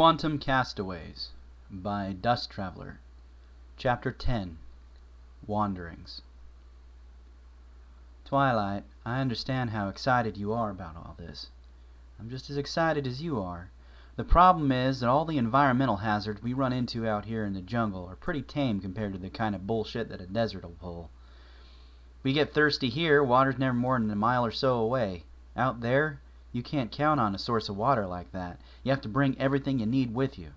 Quantum Castaways by DustTraveller Chapter 10 Wanderings. Twilight, I understand how excited you are about all this. I'm just as excited as you are. The problem is that all the environmental hazards we run into out here in the jungle are pretty tame compared to the kind of bullshit that a desert will pull. We get thirsty here, water's never more than a mile or so away. Out there, you can't count on a source of water like that. You have to bring everything you need with you.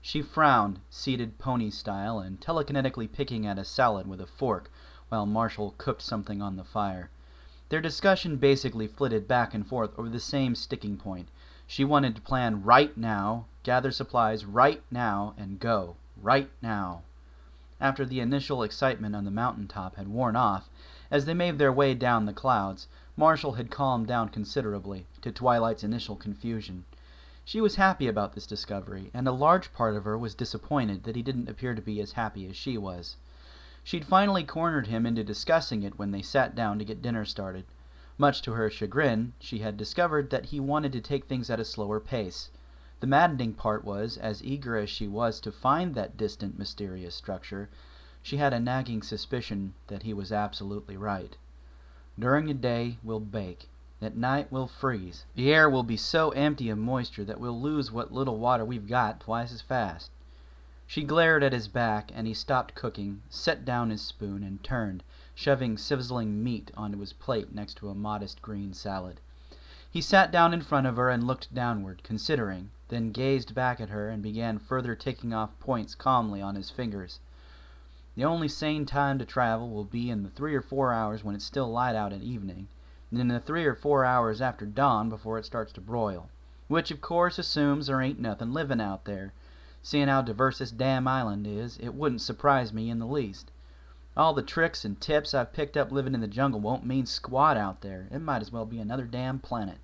She frowned, seated pony style, and telekinetically picking at a salad with a fork while Marshall cooked something on the fire. Their discussion basically flitted back and forth over the same sticking point. She wanted to plan right now, gather supplies right now, and go right now. After the initial excitement on the mountaintop had worn off, as they made their way down the clouds, Marshall had calmed down considerably, to Twilight's initial confusion. She was happy about this discovery, and a large part of her was disappointed that he didn't appear to be as happy as she was. She'd finally cornered him into discussing it when they sat down to get dinner started. Much to her chagrin, she had discovered that he wanted to take things at a slower pace. The maddening part was, as eager as she was to find that distant, mysterious structure, she had a nagging suspicion that he was absolutely right. During the day, we'll bake. At night, we'll freeze. The air will be so empty of moisture that we'll lose what little water we've got twice as fast. She glared at his back, and he stopped cooking, set down his spoon, and turned, shoving sizzling meat onto his plate next to a modest green salad. He sat down in front of her and looked downward, considering, then gazed back at her and began further ticking off points calmly on his fingers. The only sane time to travel will be in the 3 or 4 hours when it's still light out at evening, and in the 3 or 4 hours after dawn before it starts to broil, which of course assumes there ain't nothing living out there. Seeing how diverse this damn island is, it wouldn't surprise me in the least. All the tricks and tips I've picked up living in the jungle won't mean squat out there. It might as well be another damn planet.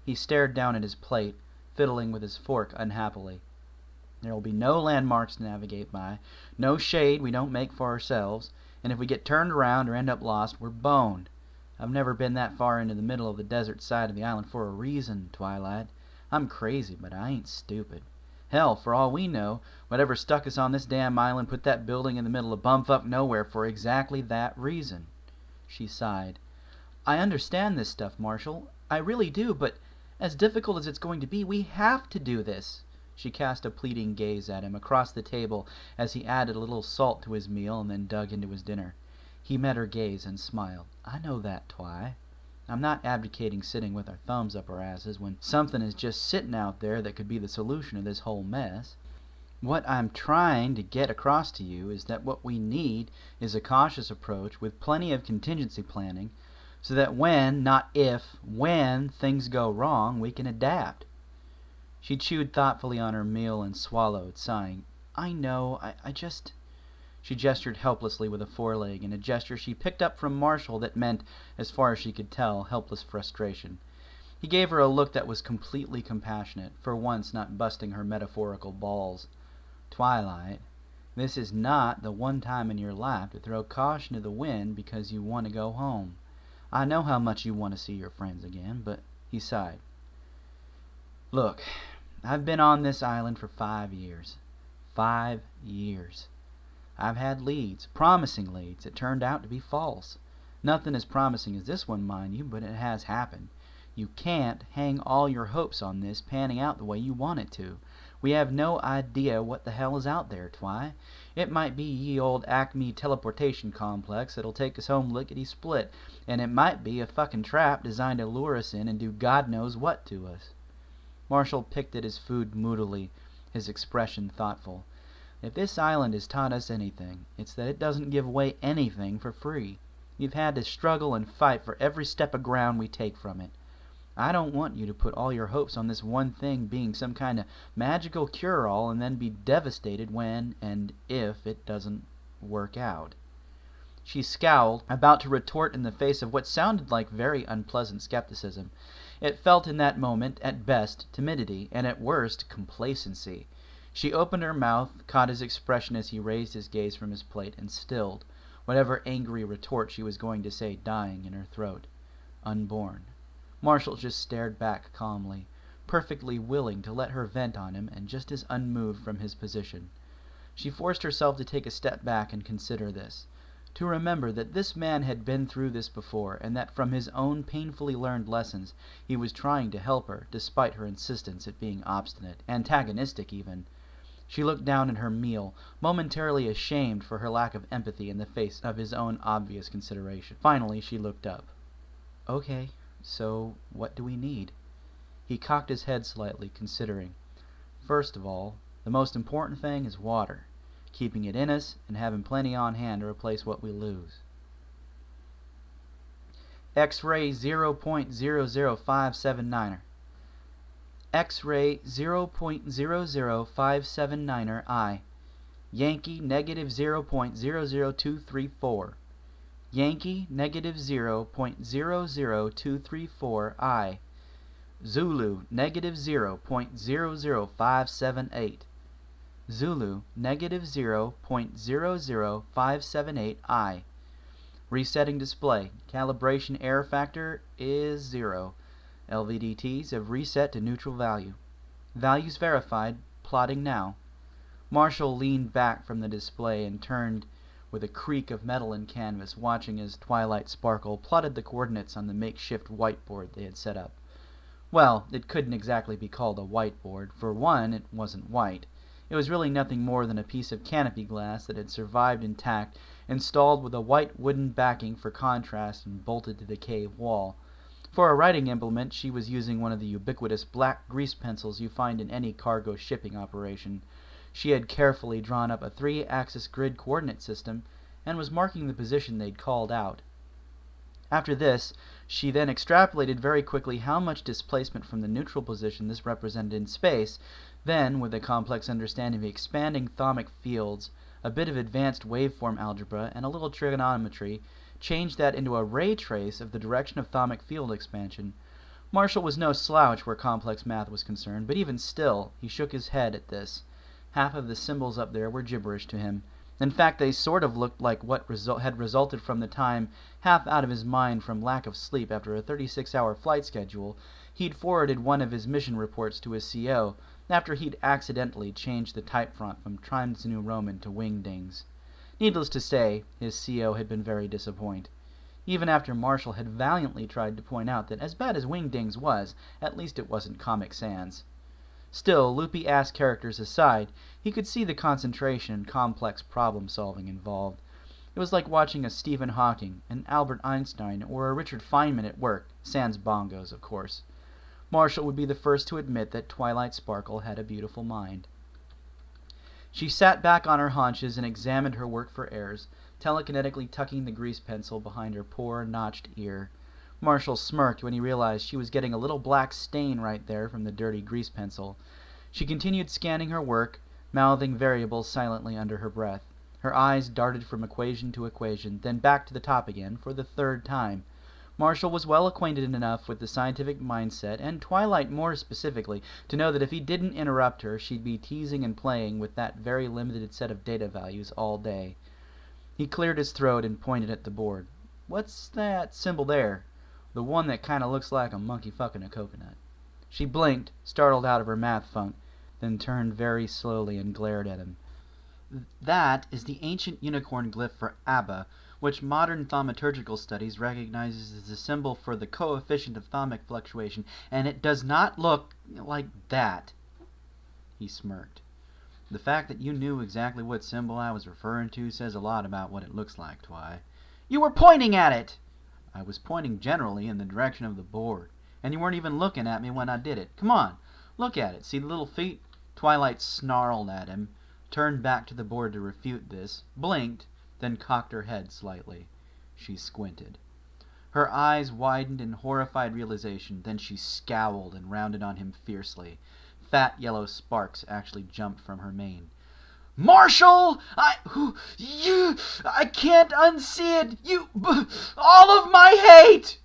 He stared down at his plate, fiddling with his fork unhappily. There will be no landmarks to navigate by, no shade we don't make for ourselves, and if we get turned around or end up lost, we're boned. I've never been that far into the middle of the desert side of the island for a reason, Twilight. I'm crazy, but I ain't stupid. Hell, for all we know, whatever stuck us on this damn island put that building in the middle of bumfuck nowhere for exactly that reason. She sighed. I understand this stuff, Marshall. I really do, but as difficult as it's going to be, we have to do this. She cast a pleading gaze at him across the table as he added a little salt to his meal and then dug into his dinner. He met her gaze and smiled. I know that, Twi. I'm not advocating sitting with our thumbs up our asses when something is just sitting out there that could be the solution of this whole mess. What I'm trying to get across to you is that what we need is a cautious approach with plenty of contingency planning so that when, not if, when things go wrong, we can adapt. She chewed thoughtfully on her meal and swallowed, sighing. I know, I just... She gestured helplessly with a foreleg, in a gesture she picked up from Marshall that meant, as far as she could tell, helpless frustration. He gave her a look that was completely compassionate, for once not busting her metaphorical balls. Twilight, this is not the one time in your life to throw caution to the wind because you want to go home. I know how much you want to see your friends again, but... He sighed. Look, I've been on this island for 5 years. 5 years. I've had leads, promising leads, that turned out to be false. Nothing as promising as this one, mind you, but it has happened. You can't hang all your hopes on this panning out the way you want it to. We have no idea what the hell is out there, Twi. It might be ye old Acme teleportation complex that'll take us home lickety-split, and it might be a fucking trap designed to lure us in and do God knows what to us. Marshall picked at his food moodily, his expression thoughtful. If this island has taught us anything, it's that it doesn't give away anything for free. You've had to struggle and fight for every step of ground we take from it. I don't want you to put all your hopes on this one thing being some kind of magical cure-all and then be devastated when and if it doesn't work out. She scowled, about to retort in the face of what sounded like very unpleasant skepticism. It felt in that moment, at best, timidity, and at worst, complacency. She opened her mouth, caught his expression as he raised his gaze from his plate, and stilled, whatever angry retort she was going to say dying in her throat. Unborn. Marshall just stared back calmly. perfectly willing to let her vent on him and just as unmoved from his position. She forced herself to take a step back and consider this, to remember that this man had been through this before, and that from his own painfully learned lessons he was trying to help her, despite her insistence at being obstinate, antagonistic even. She looked down at her meal, momentarily ashamed for her lack of empathy in the face of his own obvious consideration. Finally, she looked up. "Okay, so what do we need?" He cocked his head slightly, considering. "First of all, the most important thing is water. Keeping it in us and having plenty on hand to replace what we lose." X-ray 0.00579er. X-ray 0.00579er I. Yankee negative 0.00234. Yankee negative 0.00234 I. Zulu negative 0.00578. Zulu negative 0.00578 I. Resetting display. Calibration error factor is 0. LVDTs have reset to neutral value. Values verified. Plotting now. Marshall leaned back from the display and turned with a creak of metal and canvas, watching as Twilight Sparkle plotted the coordinates on the makeshift whiteboard they had set up. Well, it couldn't exactly be called a whiteboard. For one, it wasn't white. It was really nothing more than a piece of canopy glass that had survived intact, installed with a white wooden backing for contrast and bolted to the cave wall. For a writing implement, she was using one of the ubiquitous black grease pencils you find in any cargo shipping operation. She had carefully drawn up a 3-axis grid coordinate system and was marking the position they'd called out. After this, she then extrapolated very quickly how much displacement from the neutral position this represented in space, then, with a complex understanding of expanding thaumic fields, a bit of advanced waveform algebra, and a little trigonometry, changed that into a ray trace of the direction of thaumic field expansion. Marshall was no slouch where complex math was concerned, but even still, he shook his head at this. Half of the symbols up there were gibberish to him. In fact, they sort of looked like what had resulted from the time, half out of his mind from lack of sleep after a 36-hour flight schedule, he'd forwarded one of his mission reports to his CO, after he'd accidentally changed the type font from Times New Roman to Wingdings. Needless to say, his CO had been very disappointed. Even after Marshall had valiantly tried to point out that as bad as Wingdings was, at least it wasn't Comic Sans. Still, loopy-ass characters aside, he could see the concentration and complex problem-solving involved. It was like watching a Stephen Hawking, an Albert Einstein, or a Richard Feynman at work, sans bongos, of course. Marshall would be the first to admit that Twilight Sparkle had a beautiful mind. She sat back on her haunches and examined her work for errors, telekinetically tucking the grease pencil behind her poor, notched ear. Marshall smirked when he realized she was getting a little black stain right there from the dirty grease pencil. She continued scanning her work, mouthing variables silently under her breath. Her eyes darted from equation to equation, then back to the top again for the 3rd time. Marshall was well acquainted enough with the scientific mindset, and Twilight more specifically, to know that if he didn't interrupt her, she'd be teasing and playing with that very limited set of data values all day. He cleared his throat and pointed at the board. "What's that symbol there? The one that kinda looks like a monkey fucking a coconut." She blinked, startled out of her math funk, then turned very slowly and glared at him. "That is the ancient unicorn glyph for Abba, which modern thaumaturgical studies recognizes as a symbol for the coefficient of thaumic fluctuation, and it does not look like that." He smirked. "The fact that you knew exactly what symbol I was referring to says a lot about what it looks like, Twi." "You were pointing at it!" "I was pointing generally in the direction of the board, and you weren't even looking at me when I did it. Come on, look at it. See the little feet?" Twilight snarled at him, turned back to the board to refute this, blinked, then cocked her head slightly. She squinted. Her eyes widened in horrified realization, then she scowled and rounded on him fiercely. Fat yellow sparks actually jumped from her mane. "Marshall! I can't unsee it! All of my hate!"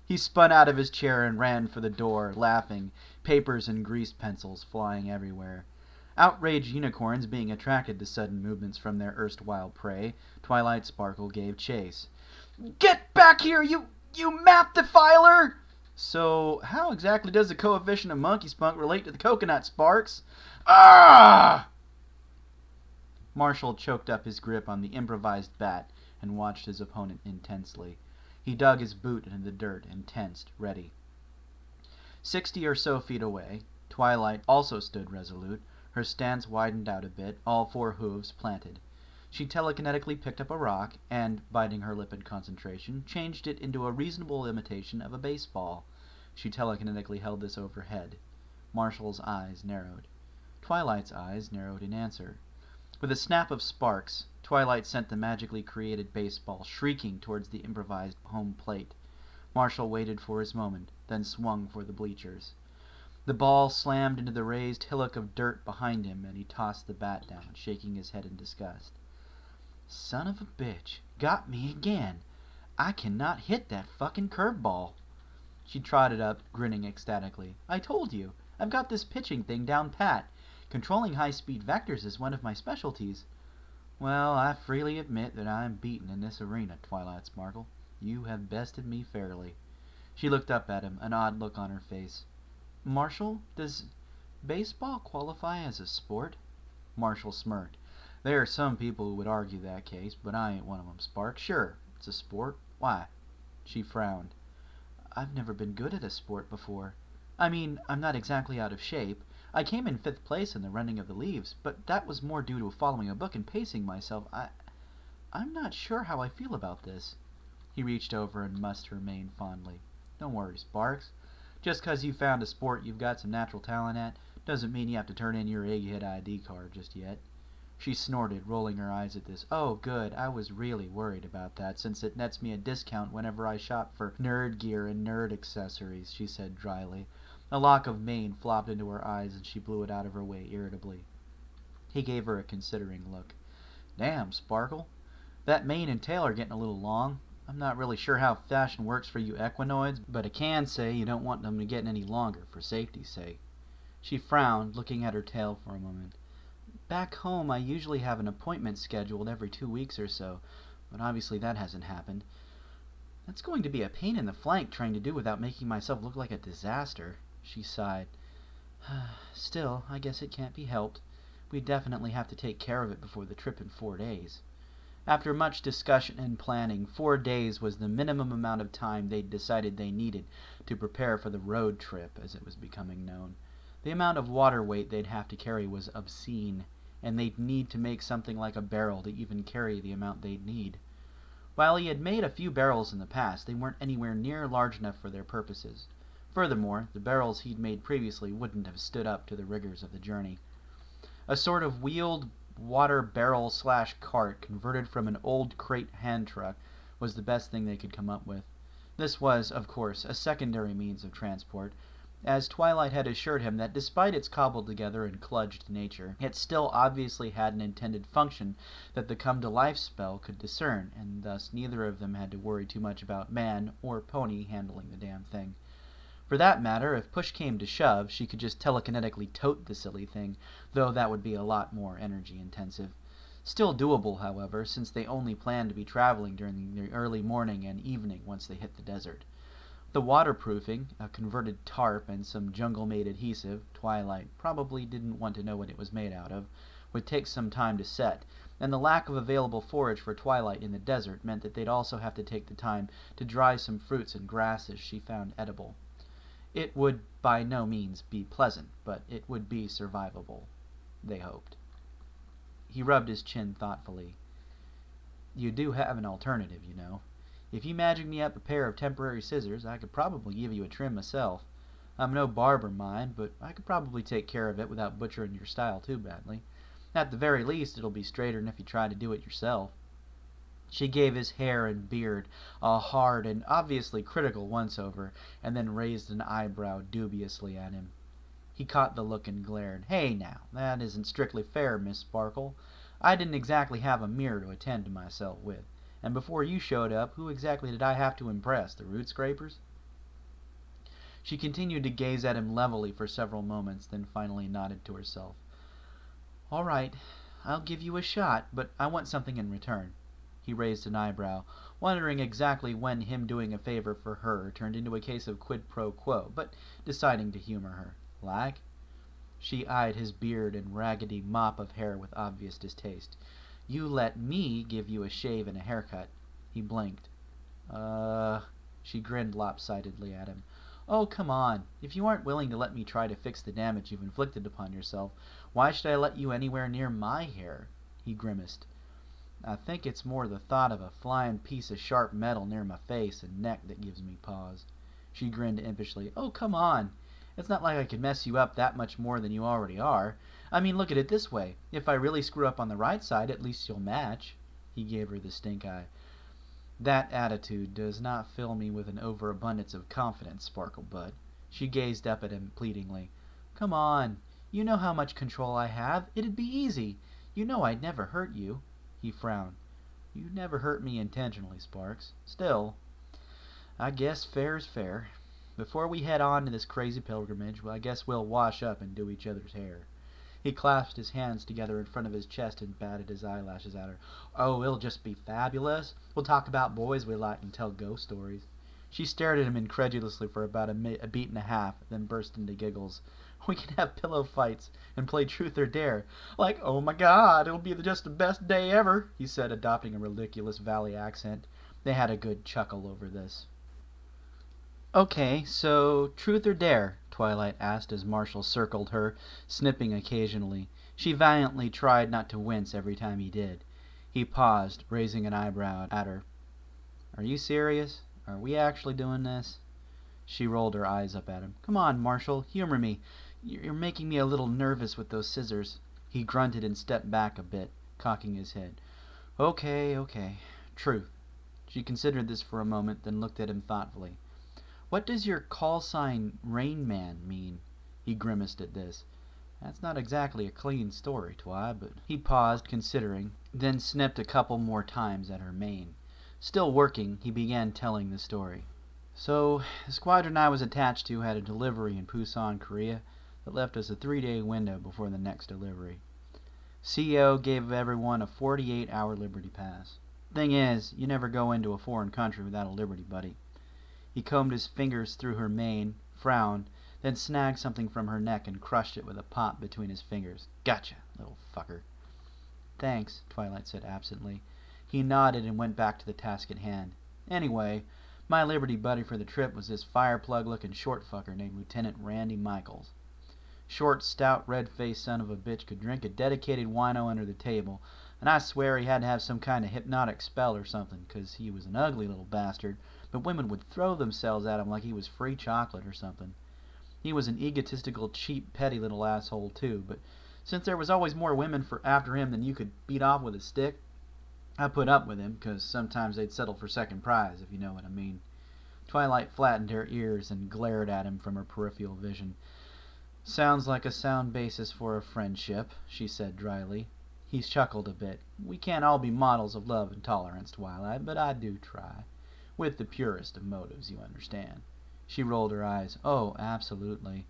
He spun out of his chair and ran for the door, laughing, papers and grease pencils flying everywhere. Outraged unicorns being attracted to sudden movements from their erstwhile prey, Twilight Sparkle gave chase. "Get back here, you math defiler!" So, how exactly does the coefficient of monkey spunk relate to the coconut, Sparks? Ah! Marshall choked up his grip on the improvised bat and watched his opponent intensely. He dug his boot into the dirt and tensed, ready. 60 or so feet away, Twilight also stood resolute, her stance widened out a bit, all four hooves planted. She telekinetically picked up a rock and, biting her lip in concentration, changed it into a reasonable imitation of a baseball. She telekinetically held this overhead. Marshall's eyes narrowed. Twilight's eyes narrowed in answer. With a snap of sparks, Twilight sent the magically created baseball shrieking towards the improvised home plate. Marshall waited for his moment, then swung for the bleachers. The ball slammed into the raised hillock of dirt behind him, and he tossed the bat down, shaking his head in disgust. Son of a bitch. Got me again. I cannot hit that fucking curveball. She trotted up, grinning ecstatically. I told you. I've got this pitching thing down pat. Controlling high-speed vectors is one of my specialties. Well, I freely admit that I am beaten in this arena, Twilight Sparkle. You have bested me fairly. She looked up at him, an odd look on her face. Marshall, does baseball qualify as a sport? Marshall smirked. There are some people who would argue that case, but I ain't one of 'em, Spark. Sure, it's a sport. Why? She frowned. I've never been good at a sport before. I mean, I'm not exactly out of shape. I came in 5th place in the running of the leaves, but that was more due to following a book and pacing myself. I'm not sure how I feel about this. He reached over and mussed her mane fondly. Don't worry, Sparks. Just 'cause you found a sport you've got some natural talent at, doesn't mean you have to turn in your egghead ID card just yet. She snorted, rolling her eyes at this. Oh, good. I was really worried about that, since it nets me a discount whenever I shop for nerd gear and nerd accessories, she said dryly. A lock of mane flopped into her eyes, and she blew it out of her way irritably. He gave her a considering look. Damn, Sparkle. That mane and tail are getting a little long. I'm not really sure how fashion works for you equinoids, but I can say you don't want them to get any longer, for safety's sake. She frowned, looking at her tail for a moment. Back home, I usually have an appointment scheduled every 2 weeks or so, but obviously that hasn't happened. That's going to be a pain in the flank trying to do without making myself look like a disaster. She sighed. Still, I guess it can't be helped. We definitely have to take care of it before the trip in 4 days. After much discussion and planning, 4 days was the minimum amount of time they'd decided they needed to prepare for the road trip, as it was becoming known. The amount of water weight they'd have to carry was obscene, and they'd need to make something like a barrel to even carry the amount they'd need. While he had made a few barrels in the past, they weren't anywhere near large enough for their purposes. Furthermore, the barrels he'd made previously wouldn't have stood up to the rigors of the journey. A sort of wheeled water barrel/cart converted from an old crate hand truck was the best thing they could come up with. This was, of course, a secondary means of transport, as Twilight had assured him that despite its cobbled-together and kludged nature, it still obviously had an intended function that the come-to-life spell could discern, and thus neither of them had to worry too much about man or pony handling the damn thing. For that matter, if push came to shove, she could just telekinetically tote the silly thing, though that would be a lot more energy-intensive. Still doable, however, since they only planned to be traveling during the early morning and evening once they hit the desert. The waterproofing, a converted tarp, and some jungle-made adhesive, Twilight probably didn't want to know what it was made out of, would take some time to set, and the lack of available forage for Twilight in the desert meant that they'd also have to take the time to dry some fruits and grasses she found edible. It would by no means be pleasant, but it would be survivable, they hoped. He rubbed his chin thoughtfully. You do have an alternative, you know. If you magic me up a pair of temporary scissors, I could probably give you a trim myself. I'm no barber, mind, but I could probably take care of it without butchering your style too badly. At the very least, it'll be straighter than if you tried to do it yourself. She gave his hair and beard a hard and obviously critical once-over, and then raised an eyebrow dubiously at him. He caught the look and glared. Hey now, that isn't strictly fair, Miss Sparkle. I didn't exactly have a mirror to attend to myself with. And before you showed up, who exactly did I have to impress? The root scrapers? She continued to gaze at him levelly for several moments, then finally nodded to herself. All right, I'll give you a shot, but I want something in return. He raised an eyebrow. wondering exactly when him doing a favor for her turned into a case of quid pro quo, but deciding to humor her. Like? She eyed his beard and raggedy mop of hair with obvious distaste. You let me give you a shave and a haircut. He blinked. She grinned lopsidedly at him. Oh, come on. If you aren't willing to let me try to fix the damage you've inflicted upon yourself, why should I let you anywhere near my hair? He grimaced. I think it's more the thought of a flying piece of sharp metal near my face and neck that gives me pause. She grinned impishly. Oh, come on. It's not like I could mess you up that much more than you already are. I mean, look at it this way. If I really screw up on the right side, at least you'll match. He gave her the stink eye. That attitude does not fill me with an overabundance of confidence, Sparkle Bud. She gazed up at him pleadingly. Come on. You know how much control I have. It'd be easy. You know I'd never hurt you. He frowned. You never hurt me intentionally, Sparks. Still, I guess fair's fair. Before we head on to this crazy pilgrimage, I guess we'll wash up and do each other's hair. He clasped his hands together in front of his chest and batted his eyelashes at her. Oh, it'll just be fabulous. We'll talk about boys we like and tell ghost stories. She stared at him incredulously for about a beat and a half, then burst into giggles. We can have pillow fights and play truth or dare. Like, oh my God, it'll be just the best day ever, he said, adopting a ridiculous valley accent. They had a good chuckle over this. Okay, so truth or dare? Twilight asked as Marshall circled her, snipping occasionally. She valiantly tried not to wince every time he did. He paused, raising an eyebrow at her. Are you serious? Are we actually doing this? She rolled her eyes up at him. Come on, Marshall, humor me. You're making me a little nervous with those scissors. He grunted and stepped back a bit, cocking his head. Okay. Truth. She considered this for a moment, then looked at him thoughtfully. What does your call sign Rain Man mean? He grimaced at this. That's not exactly a clean story, Twi, but... He paused, considering, then snipped a couple more times at her mane. Still working, he began telling the story. So, the squadron I was attached to had a delivery in Busan, Korea, that left us a 3-day window before the next delivery. CEO gave everyone a 48-hour Liberty Pass. Thing is, you never go into a foreign country without a Liberty Buddy. He combed his fingers through her mane, frowned, then snagged something from her neck and crushed it with a pop between his fingers. Gotcha, little fucker. Thanks, Twilight said absently. He nodded and went back to the task at hand. Anyway, my Liberty Buddy for the trip was this fireplug-looking short fucker named Lieutenant Randy Michaels. Short, stout, red-faced son of a bitch could drink a dedicated wino under the table, and I swear he had to have some kind of hypnotic spell or something, 'cause he was an ugly little bastard, but women would throw themselves at him like he was free chocolate or something. He was an egotistical, cheap, petty little asshole too, but since there was always more women after him than you could beat off with a stick, I put up with him, 'cause sometimes they'd settle for second prize, if you know what I mean. Twilight flattened her ears and glared at him from her peripheral vision. Sounds like a sound basis for a friendship, she said dryly. He chuckled a bit. We can't all be models of love and tolerance, Twilight, but I do try. With the purest of motives, you understand. She rolled her eyes. Oh, absolutely.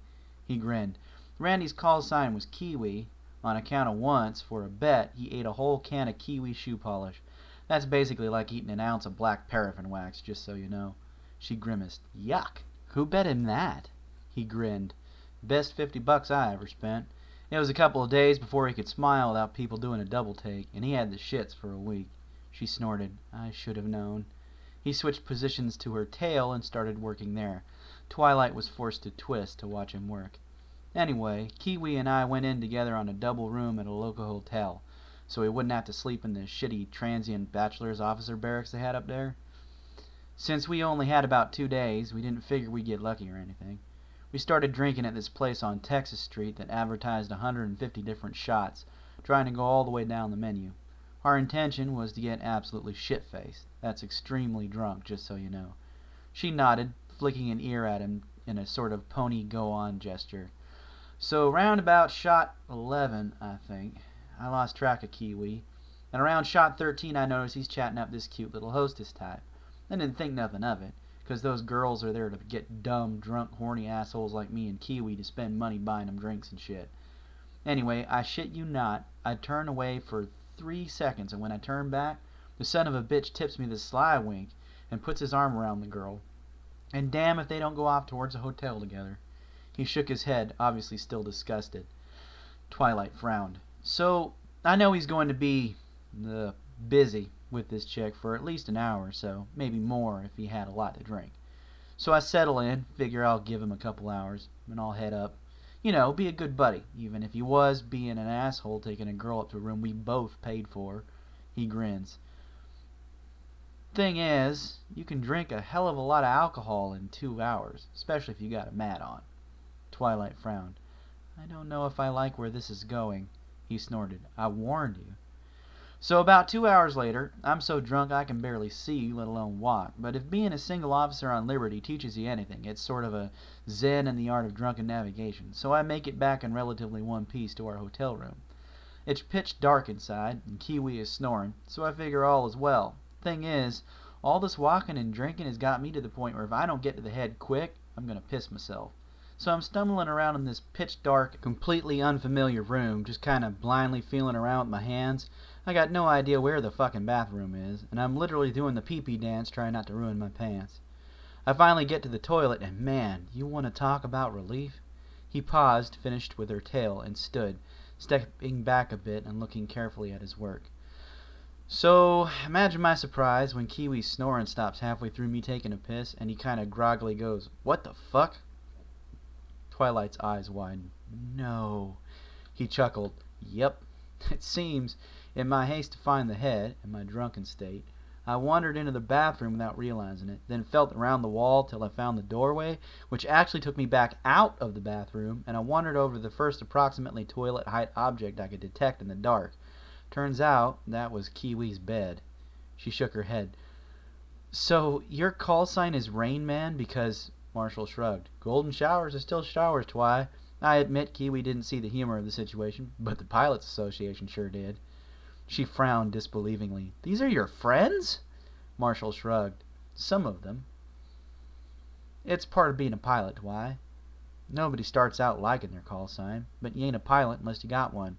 He grinned. Randy's call sign was Kiwi, on account of once, for a bet, he ate a whole can of Kiwi shoe polish. That's basically like eating an ounce of black paraffin wax, just so you know. She grimaced. Yuck! Who bet him that? He grinned. Best $50 I ever spent. It was a couple of days before he could smile without people doing a double take, and he had the shits for a week. She snorted. I should have known. He switched positions to her tail and started working there. Twilight was forced to twist to watch him work. Anyway, Kiwi and I went in together on a double room at a local hotel, so he wouldn't have to sleep in the shitty transient bachelor's officer barracks they had up there. Since we only had about 2 days, we didn't figure we'd get lucky or anything. We started drinking at this place on Texas Street that advertised 150 different shots, trying to go all the way down the menu. Our intention was to get absolutely shit-faced. That's extremely drunk, just so you know. She nodded, flicking an ear at him in a sort of pony go-on gesture. So round about shot 11, I think, I lost track of Kiwi, and around shot 13 I noticed he's chatting up this cute little hostess type. I didn't think nothing of it, 'cause those girls are there to get dumb, drunk, horny assholes like me and Kiwi to spend money buying them drinks and shit. Anyway, I shit you not, I turned away for 3 seconds, and when I turned back, The son of a bitch tips me the sly wink and puts his arm around the girl. And damn if they don't go off towards a hotel together. He shook his head, obviously still disgusted. Twilight frowned. So, I know he's going to be busy with this chick for at least an hour or so, maybe more if he had a lot to drink. So I settle in, figure I'll give him a couple hours, and I'll head up. You know, be a good buddy, even if he was being an asshole taking a girl up to a room we both paid for. He grins. Thing is, you can drink a hell of a lot of alcohol in 2 hours, especially if you got a mat on. Twilight frowned. I don't know if I like where this is going. He snorted. I warned you. So about 2 hours later, I'm so drunk I can barely see, let alone walk. But if being a single officer on liberty teaches you anything, it's sort of a zen in the art of drunken navigation. So I make it back in relatively one piece to our hotel room. It's pitch dark inside, and Kiwi is snoring, so I figure all is well. Thing is, all this walking and drinking has got me to the point where if I don't get to the head quick, I'm going to piss myself. So I'm stumbling around in this pitch-dark, completely unfamiliar room, just kind of blindly feeling around with my hands. I got no idea where the fucking bathroom is, and I'm literally doing the pee-pee dance trying not to ruin my pants. I finally get to the toilet, and man, you want to talk about relief? He paused, finished with her tale, and stood, stepping back a bit and looking carefully at his work. So, imagine my surprise when Kiwi's snoring stops halfway through me taking a piss, and he kind of groggily goes, "What the fuck?" Twilight's eyes widened. No. He chuckled. Yep. It seems, in my haste to find the head, in my drunken state, I wandered into the bathroom without realizing it, then felt around the wall till I found the doorway, which actually took me back out of the bathroom, and I wandered over the first approximately toilet-height object I could detect in the dark. Turns out, that was Kiwi's bed. She shook her head. So, your call sign is Rain Man because... Marshall shrugged. Golden showers are still showers, Twi. I admit Kiwi didn't see the humor of the situation, but the Pilots Association sure did. She frowned disbelievingly. These are your friends? Marshall shrugged. Some of them. It's part of being a pilot, Twi. Nobody starts out liking their call sign, but you ain't a pilot unless you got one.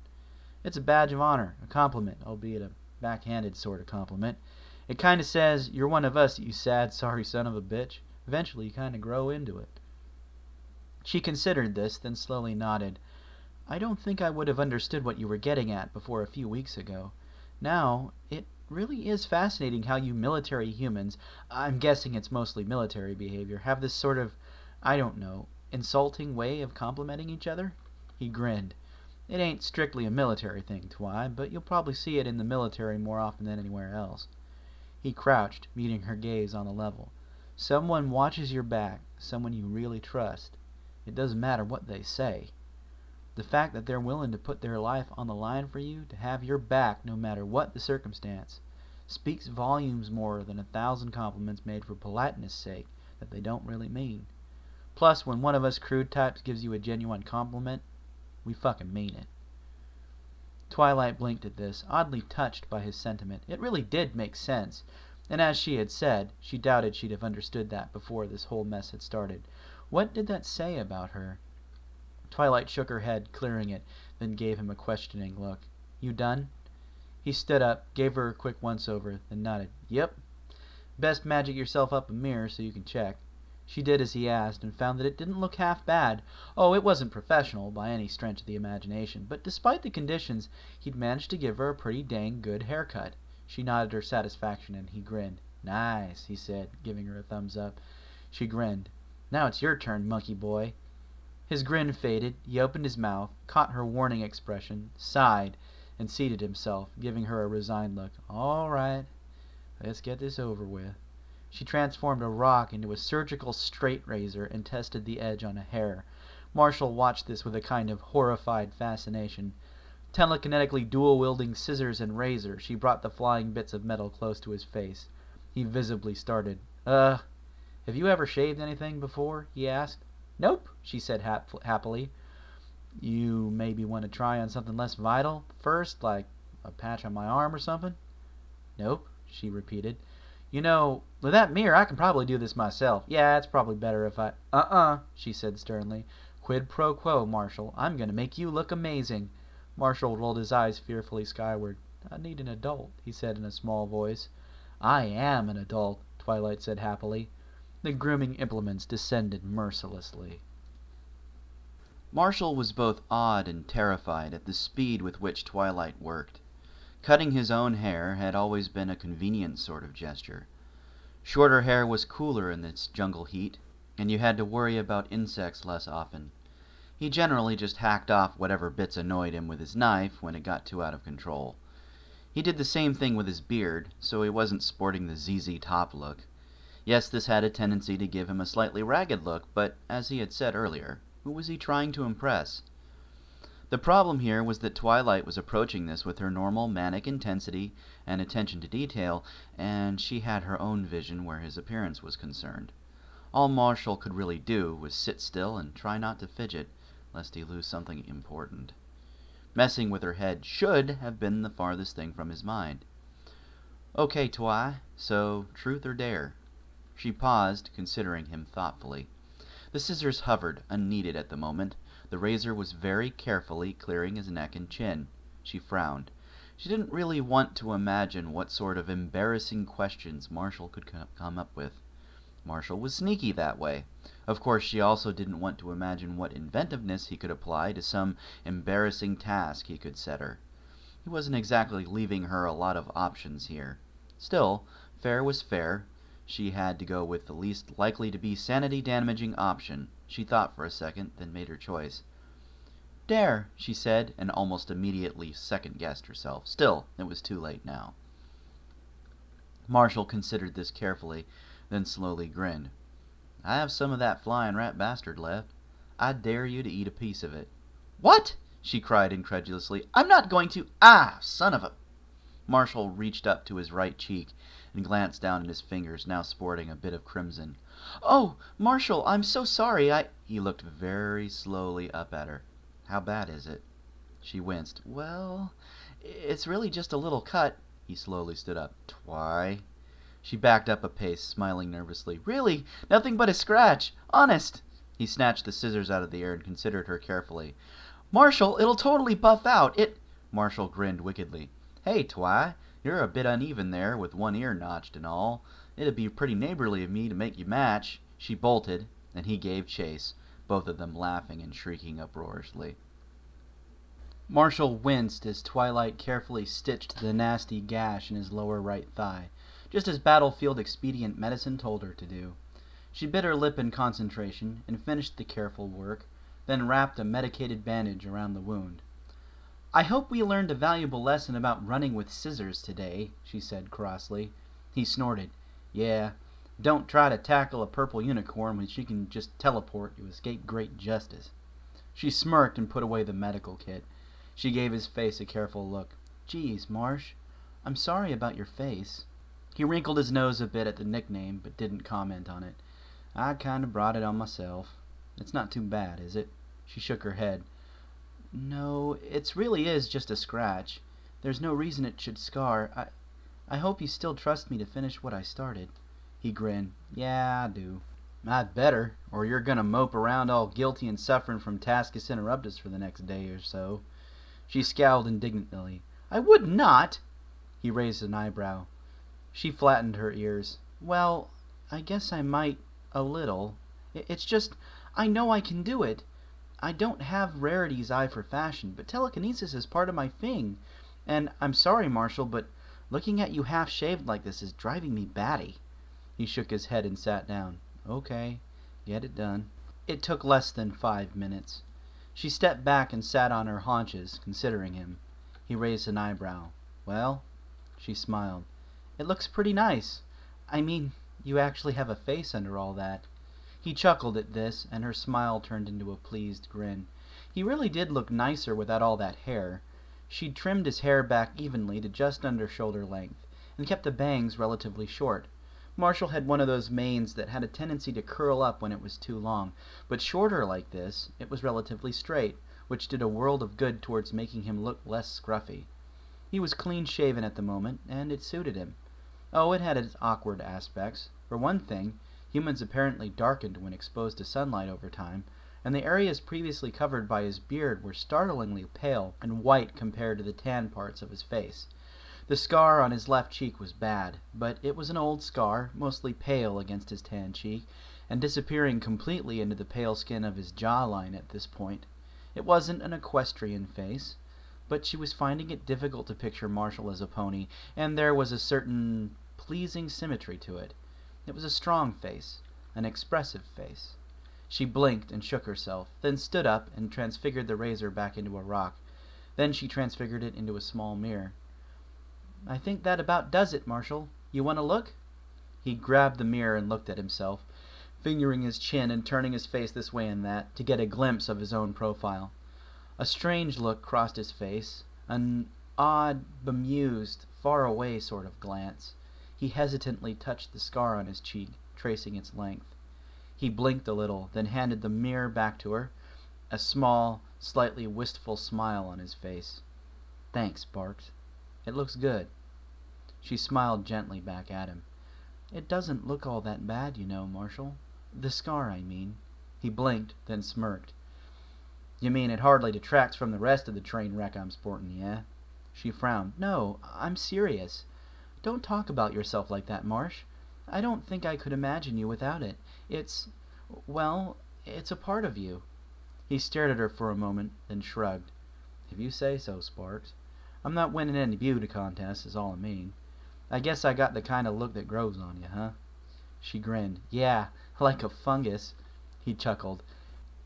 It's a badge of honor, a compliment, albeit a backhanded sort of compliment. It kind of says, you're one of us, you sad, sorry son of a bitch. Eventually you kind of grow into it. She considered this, then slowly nodded. I don't think I would have understood what you were getting at before a few weeks ago. Now, it really is fascinating how you military humans, I'm guessing it's mostly military behavior, have this sort of, I don't know, insulting way of complimenting each other. He grinned. It ain't strictly a military thing, Twi, but you'll probably see it in the military more often than anywhere else. He crouched, meeting her gaze on a level. Someone watches your back, someone you really trust. It doesn't matter what they say. The fact that they're willing to put their life on the line for you, to have your back no matter what the circumstance, speaks volumes more than 1,000 compliments made for politeness' sake that they don't really mean. Plus, when one of us crude types gives you a genuine compliment, we fucking mean it. Twilight blinked at this, oddly touched by his sentiment. It really did make sense. And as she had said, she doubted she'd have understood that before this whole mess had started. What did that say about her? Twilight shook her head, clearing it, then gave him a questioning look. You done? He stood up, gave her a quick once-over, then nodded. Yep. Best magic yourself up a mirror so you can check. She did as he asked, and found that it didn't look half bad. Oh, it wasn't professional by any stretch of the imagination, but despite the conditions, he'd managed to give her a pretty dang good haircut. She nodded her satisfaction, and he grinned. Nice, he said, giving her a thumbs up. She grinned. Now it's your turn, monkey boy. His grin faded. He opened his mouth, caught her warning expression, sighed, and seated himself, giving her a resigned look. All right, let's get this over with. She transformed a rock into a surgical straight razor and tested the edge on a hair. Marshall watched this with a kind of horrified fascination. Telekinetically dual-wielding scissors and razor, she brought the flying bits of metal close to his face. He visibly started. Have you ever shaved anything before? He asked. Nope, she said happily. You maybe want to try on something less vital first, like a patch on my arm or something? Nope, she repeated. You know, with that mirror I can probably do this myself. Yeah, it's probably better if I... she said sternly. Quid pro quo, Marshall. I'm going to make you look amazing. Marshall rolled his eyes fearfully skyward. I need an adult, he said in a small voice. I am an adult, Twilight said happily. The grooming implements descended mercilessly. Marshall was both awed and terrified at the speed with which Twilight worked. Cutting his own hair had always been a convenient sort of gesture. Shorter hair was cooler in its jungle heat, and you had to worry about insects less often. He generally just hacked off whatever bits annoyed him with his knife when it got too out of control. He did the same thing with his beard, so he wasn't sporting the ZZ Top look. Yes, this had a tendency to give him a slightly ragged look, but as he had said earlier, who was he trying to impress? The problem here was that Twilight was approaching this with her normal manic intensity and attention to detail, and she had her own vision where his appearance was concerned. All Marshall could really do was sit still and try not to fidget, lest he lose something important. Messing with her head should have been the farthest thing from his mind. Okay, Twi, so truth or dare? She paused, considering him thoughtfully. The scissors hovered, unneeded at the moment. The razor was very carefully clearing his neck and chin. She frowned. She didn't really want to imagine what sort of embarrassing questions Marshall could come up with. Marshall was sneaky that way. Of course, she also didn't want to imagine what inventiveness he could apply to some embarrassing task he could set her. He wasn't exactly leaving her a lot of options here. Still, fair was fair. She had to go with the least likely to be sanity-damaging option. She thought for a second, then made her choice. Dare, she said, and almost immediately second-guessed herself. Still, it was too late now. Marshall considered this carefully, then slowly grinned. I have some of that flying rat bastard left. I dare you to eat a piece of it. What? She cried incredulously. I'm not going to. Ah, son of a... Marshall reached up to his right cheek and glanced down at his fingers, now sporting a bit of crimson. Oh, Marshall, I'm so sorry. He looked very slowly up at her. How bad is it? She winced. Well, it's really just a little cut. He slowly stood up. Twi? She backed up a pace, smiling nervously. Really? Nothing but a scratch. Honest. He snatched the scissors out of the air and considered her carefully. Marshall, it'll totally buff out. Marshall grinned wickedly. Hey, Twi, you're a bit uneven there, with one ear notched and all. It'd be pretty neighborly of me to make you match. She bolted, and he gave chase, both of them laughing and shrieking uproariously. Marshall winced as Twilight carefully stitched the nasty gash in his lower right thigh, just as battlefield expedient medicine told her to do. She bit her lip in concentration and finished the careful work, then wrapped a medicated bandage around the wound. I hope we learned a valuable lesson about running with scissors today, she said crossly. He snorted. Yeah, don't try to tackle a purple unicorn when she can just teleport to escape great justice. She smirked and put away the medical kit. She gave his face a careful look. Geez, Marsh, I'm sorry about your face. He wrinkled his nose a bit at the nickname, but didn't comment on it. I kinda brought it on myself. It's not too bad, is it? She shook her head. No, it really is just a scratch. There's no reason it should scar. I hope you still trust me to finish what I started. He grinned. Yeah, I do. I'd better, or you're gonna mope around all guilty and suffering from tascus interruptus for the next day or so. She scowled indignantly. I would not! He raised an eyebrow. She flattened her ears. Well, I guess I might a little. It's just, I know I can do it. I don't have Rarity's eye for fashion, but telekinesis is part of my thing. And I'm sorry, Marshall, but looking at you half-shaved like this is driving me batty. He shook his head and sat down. Okay, get it done. It took less than 5 minutes. She stepped back and sat on her haunches, considering him. He raised an eyebrow. Well? She smiled. It looks pretty nice. I mean, you actually have a face under all that. He chuckled at this, and her smile turned into a pleased grin. He really did look nicer without all that hair. She'd trimmed his hair back evenly to just under shoulder length, and kept the bangs relatively short. Marshall had one of those manes that had a tendency to curl up when it was too long, but shorter like this, it was relatively straight, which did a world of good towards making him look less scruffy. He was clean-shaven at the moment, and it suited him. Oh, it had its awkward aspects. For one thing, humans apparently darkened when exposed to sunlight over time, and the areas previously covered by his beard were startlingly pale and white compared to the tan parts of his face. The scar on his left cheek was bad, but it was an old scar, mostly pale against his tan cheek, and disappearing completely into the pale skin of his jawline at this point. It wasn't an equestrian face, but she was finding it difficult to picture Marshall as a pony, and there was a certain pleasing symmetry to it. It was a strong face, an expressive face. She blinked and shook herself, then stood up and transfigured the razor back into a rock. Then she transfigured it into a small mirror. "I think that about does it, Marshall. You want to look?" He grabbed the mirror and looked at himself, fingering his chin and turning his face this way and that to get a glimpse of his own profile. A strange look crossed his face, an odd, bemused, far-away sort of glance. He hesitantly touched the scar on his cheek, tracing its length. He blinked a little, then handed the mirror back to her, a small, slightly wistful smile on his face. "Thanks, Barks. It looks good." She smiled gently back at him. "It doesn't look all that bad, you know, Marshall. The scar, I mean." He blinked, then smirked. "You mean it hardly detracts from the rest of the train wreck I'm sporting, yeah?" She frowned. "No, I'm serious. Don't talk about yourself like that, Marsh. I don't think I could imagine you without it. Well, it's a part of you." He stared at her for a moment, then shrugged. "If you say so, Sparks. I'm not winning any beauty contests, is all I mean. I guess I got the kind of look that grows on you, huh?" She grinned. "Yeah, like a fungus." He chuckled.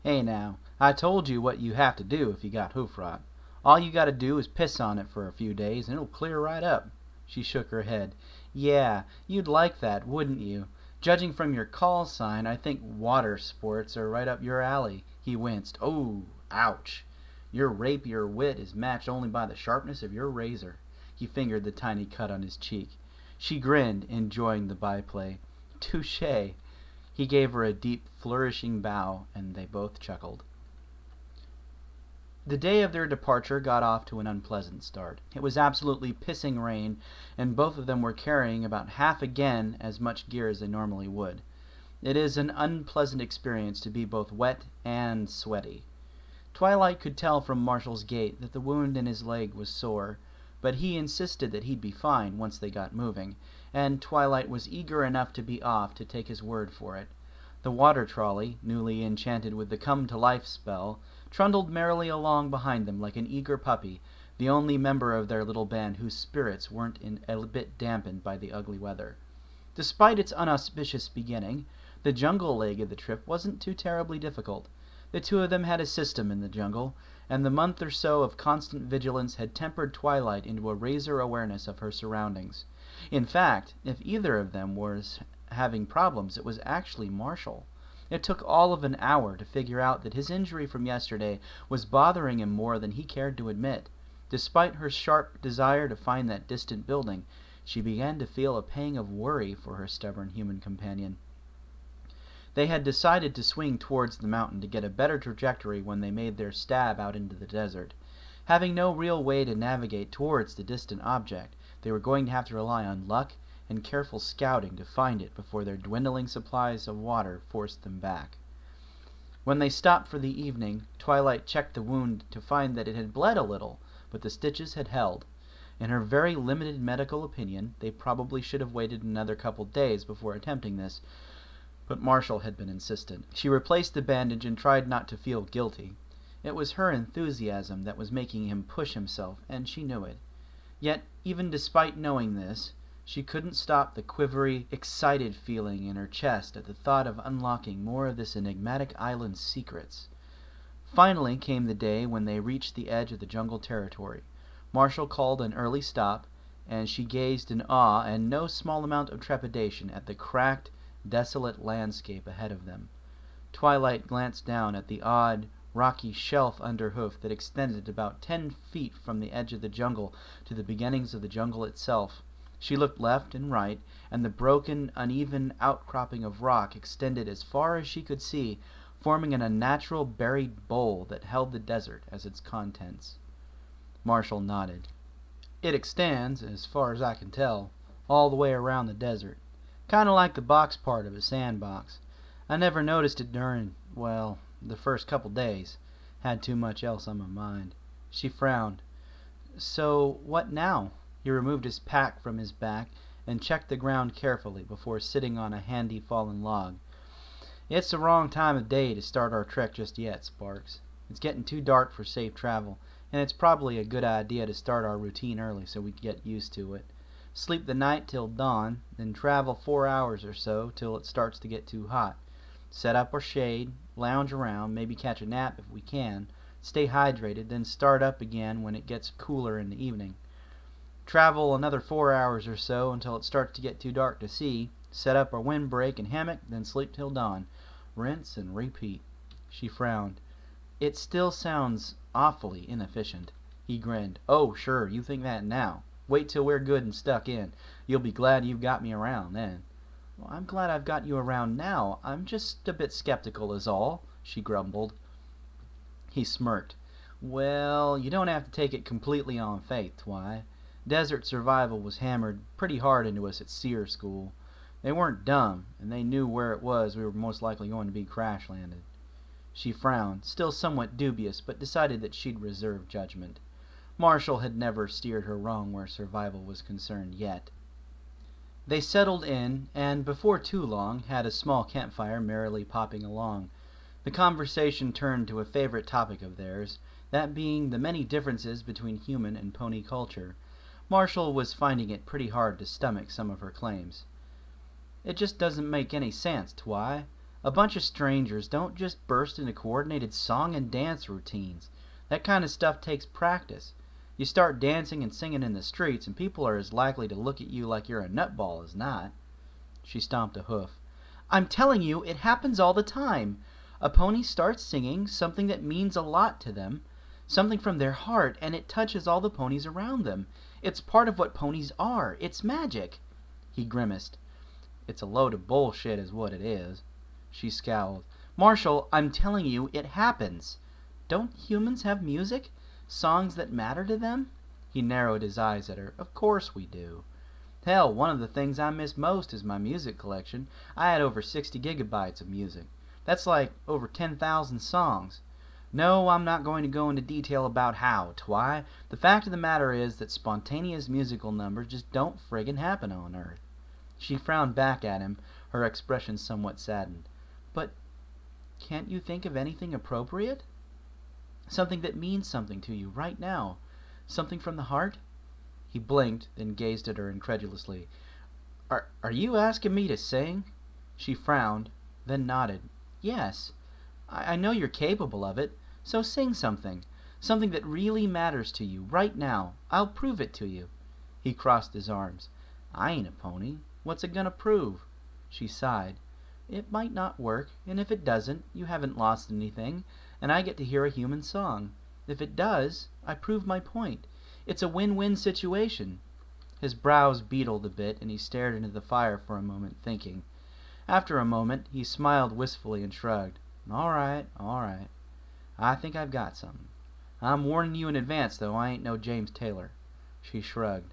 "Hey now, I told you what you have to do if you got hoof rot. All you gotta do is piss on it for a few days and it'll clear right up." She shook her head. "Yeah, you'd like that, wouldn't you? Judging from your call sign, I think water sports are right up your alley." He winced. "Oh, ouch. Your rapier wit is matched only by the sharpness of your razor." He fingered the tiny cut on his cheek. She grinned, enjoying the byplay. "Touché." He gave her a deep, flourishing bow, and they both chuckled. The day of their departure got off to an unpleasant start. It was absolutely pissing rain, and both of them were carrying about half again as much gear as they normally would. It is an unpleasant experience to be both wet and sweaty. Twilight could tell from Marshall's gait that the wound in his leg was sore, but he insisted that he'd be fine once they got moving, and Twilight was eager enough to be off to take his word for it. The water trolley, newly enchanted with the come-to-life spell, trundled merrily along behind them like an eager puppy, the only member of their little band whose spirits weren't a bit dampened by the ugly weather. Despite its unauspicious beginning, the jungle leg of the trip wasn't too terribly difficult. The two of them had a system in the jungle, and the month or so of constant vigilance had tempered Twilight into a razor awareness of her surroundings. In fact, if either of them was having problems, it was actually Marshall. It took all of an hour to figure out that his injury from yesterday was bothering him more than he cared to admit. Despite her sharp desire to find that distant building, she began to feel a pang of worry for her stubborn human companion. They had decided to swing towards the mountain to get a better trajectory when they made their stab out into the desert. Having no real way to navigate towards the distant object, they were going to have to rely on luck and careful scouting to find it before their dwindling supplies of water forced them back. When they stopped for the evening, Twilight checked the wound to find that it had bled a little, but the stitches had held. In her very limited medical opinion, they probably should have waited another couple days before attempting this, but Marshall had been insistent. She replaced the bandage and tried not to feel guilty. It was her enthusiasm that was making him push himself, and she knew it. Yet, even despite knowing this, she couldn't stop the quivery, excited feeling in her chest at the thought of unlocking more of this enigmatic island's secrets. Finally came the day when they reached the edge of the jungle territory. Marshall called an early stop, and she gazed in awe and no small amount of trepidation at the cracked, desolate landscape ahead of them. Twilight glanced down at the odd, rocky shelf underhoof that extended about 10 feet from the edge of the jungle to the beginnings of the jungle itself. She looked left and right, and the broken, uneven outcropping of rock extended as far as she could see, forming an unnatural buried bowl that held the desert as its contents. Marshall nodded. "It extends, as far as I can tell, all the way around the desert. Kind of like the box part of a sandbox. I never noticed it during, the first couple days. Had too much else on my mind." She frowned. "So, what now? He removed his pack from his back and checked the ground carefully before sitting on a handy fallen log. "It's the wrong time of day to start our trek just yet, Sparks. It's getting too dark for safe travel, and it's probably a good idea to start our routine early so we can get used to it. Sleep the night till dawn, then travel 4 hours or so till it starts to get too hot. Set up our shade, lounge around, maybe catch a nap if we can, stay hydrated, then start up again when it gets cooler in the evening. Travel another 4 hours or so until it starts to get too dark to see, set up our windbreak and hammock, then sleep till dawn. Rinse and repeat." She frowned. "It still sounds awfully inefficient." He grinned. "Oh, sure, you think that now. Wait till we're good and stuck in. You'll be glad you've got me around then." "Well, I'm glad I've got you around now. I'm just a bit skeptical is all," she grumbled. He smirked. "Well, you don't have to take it completely on faith, Twy. Desert survival was hammered pretty hard into us at Sear School. They weren't dumb, and they knew where it was we were most likely going to be crash-landed." She frowned, still somewhat dubious, but decided that she'd reserve judgment. Marshall had never steered her wrong where survival was concerned yet. They settled in, and before too long had a small campfire merrily popping along. The conversation turned to a favorite topic of theirs, that being the many differences between human and pony culture. Marshall was finding it pretty hard to stomach some of her claims. "It just doesn't make any sense, Twy. A bunch of strangers don't just burst into coordinated song and dance routines. That kind of stuff takes practice. You start dancing and singing in the streets, and people are as likely to look at you like you're a nutball as not." She stomped a hoof. "I'm telling you, it happens all the time. A pony starts singing something that means a lot to them, something from their heart, and it touches all the ponies around them. It's part of what ponies are. It's magic." He grimaced. "It's a load of bullshit is what it is." She scowled. "Marshall, I'm telling you, it happens. Don't humans have music? Songs that matter to them?" He narrowed his eyes at her. "Of course we do. Hell, one of the things I miss most is my music collection. I had over 60 gigabytes of music. That's like over 10,000 songs. No, I'm not going to go into detail about how, Twy. The fact of the matter is that spontaneous musical numbers just don't friggin' happen on Earth." She frowned back at him, her expression somewhat saddened. "But can't you think of anything appropriate? Something that means something to you right now? Something from the heart?" He blinked, then gazed at her incredulously. Are you asking me to sing?" She frowned, then nodded. "Yes. I know you're capable of it, so sing something. Something that really matters to you right now. I'll prove it to you." He crossed his arms. "I ain't a pony. What's it gonna prove?" She sighed. "It might not work, and if it doesn't, you haven't lost anything, and I get to hear a human song. If it does, I prove my point. It's a win-win situation." His brows beetled a bit, and he stared into the fire for a moment, thinking. After a moment, he smiled wistfully and shrugged. All right. I think I've got something. I'm warning you in advance, though, I ain't no James Taylor." She shrugged.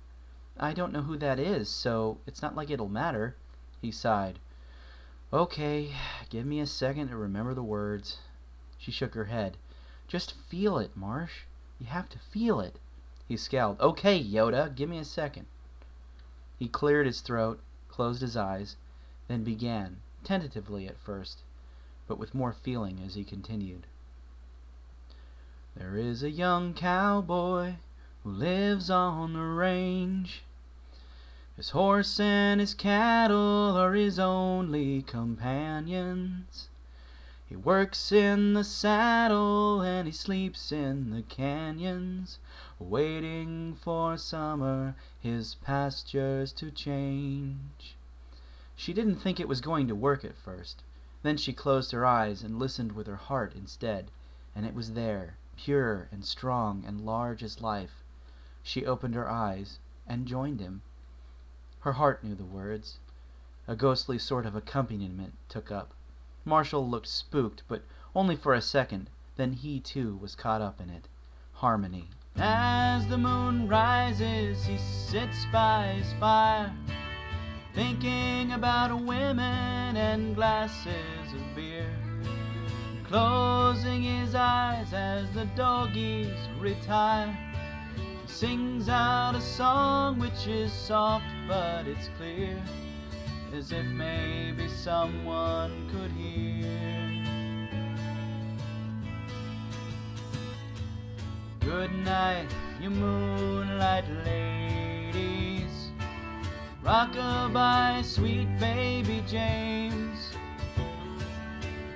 "I don't know who that is, so it's not like it'll matter." He sighed. "Okay, give me a second to remember the words." She shook her head. "Just feel it, Marsh. You have to feel it." He scowled. "Okay, Yoda, give me a second." He cleared his throat, closed his eyes, then began, tentatively at first, but with more feeling as he continued. "There is a young cowboy who lives on the range. His horse and his cattle are his only companions. He works in the saddle and he sleeps in the canyons, waiting for summer his pastures to change." She didn't think it was going to work at first. Then she closed her eyes and listened with her heart instead, and it was there, pure and strong and large as life. She opened her eyes and joined him. Her heart knew the words. A ghostly sort of accompaniment took up. Marshall looked spooked, but only for a second. Then he, too, was caught up in it. Harmony. As the moon rises, he sits by his fire, thinking about women and glasses of beer, closing his eyes as the doggies retire. He sings out a song which is soft but it's clear, as if maybe someone could hear. Good night, you moonlight ladies, rock-a-bye, sweet baby James.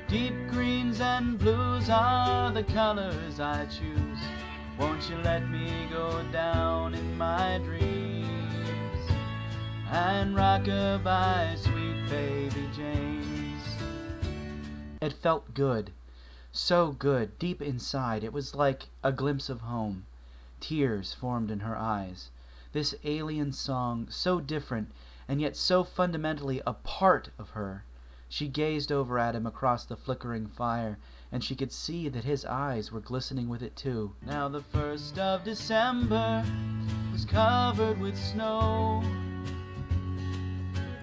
Deep greens and blues are the colors I choose. Won't you let me go down in my dreams and rock-a-bye, sweet baby James. It felt good. So good, deep inside. It was like a glimpse of home. Tears formed in her eyes. This alien song, so different, and yet so fundamentally a part of her. She gazed over at him across the flickering fire, and she could see that his eyes were glistening with it too. Now the 1st of December was covered with snow.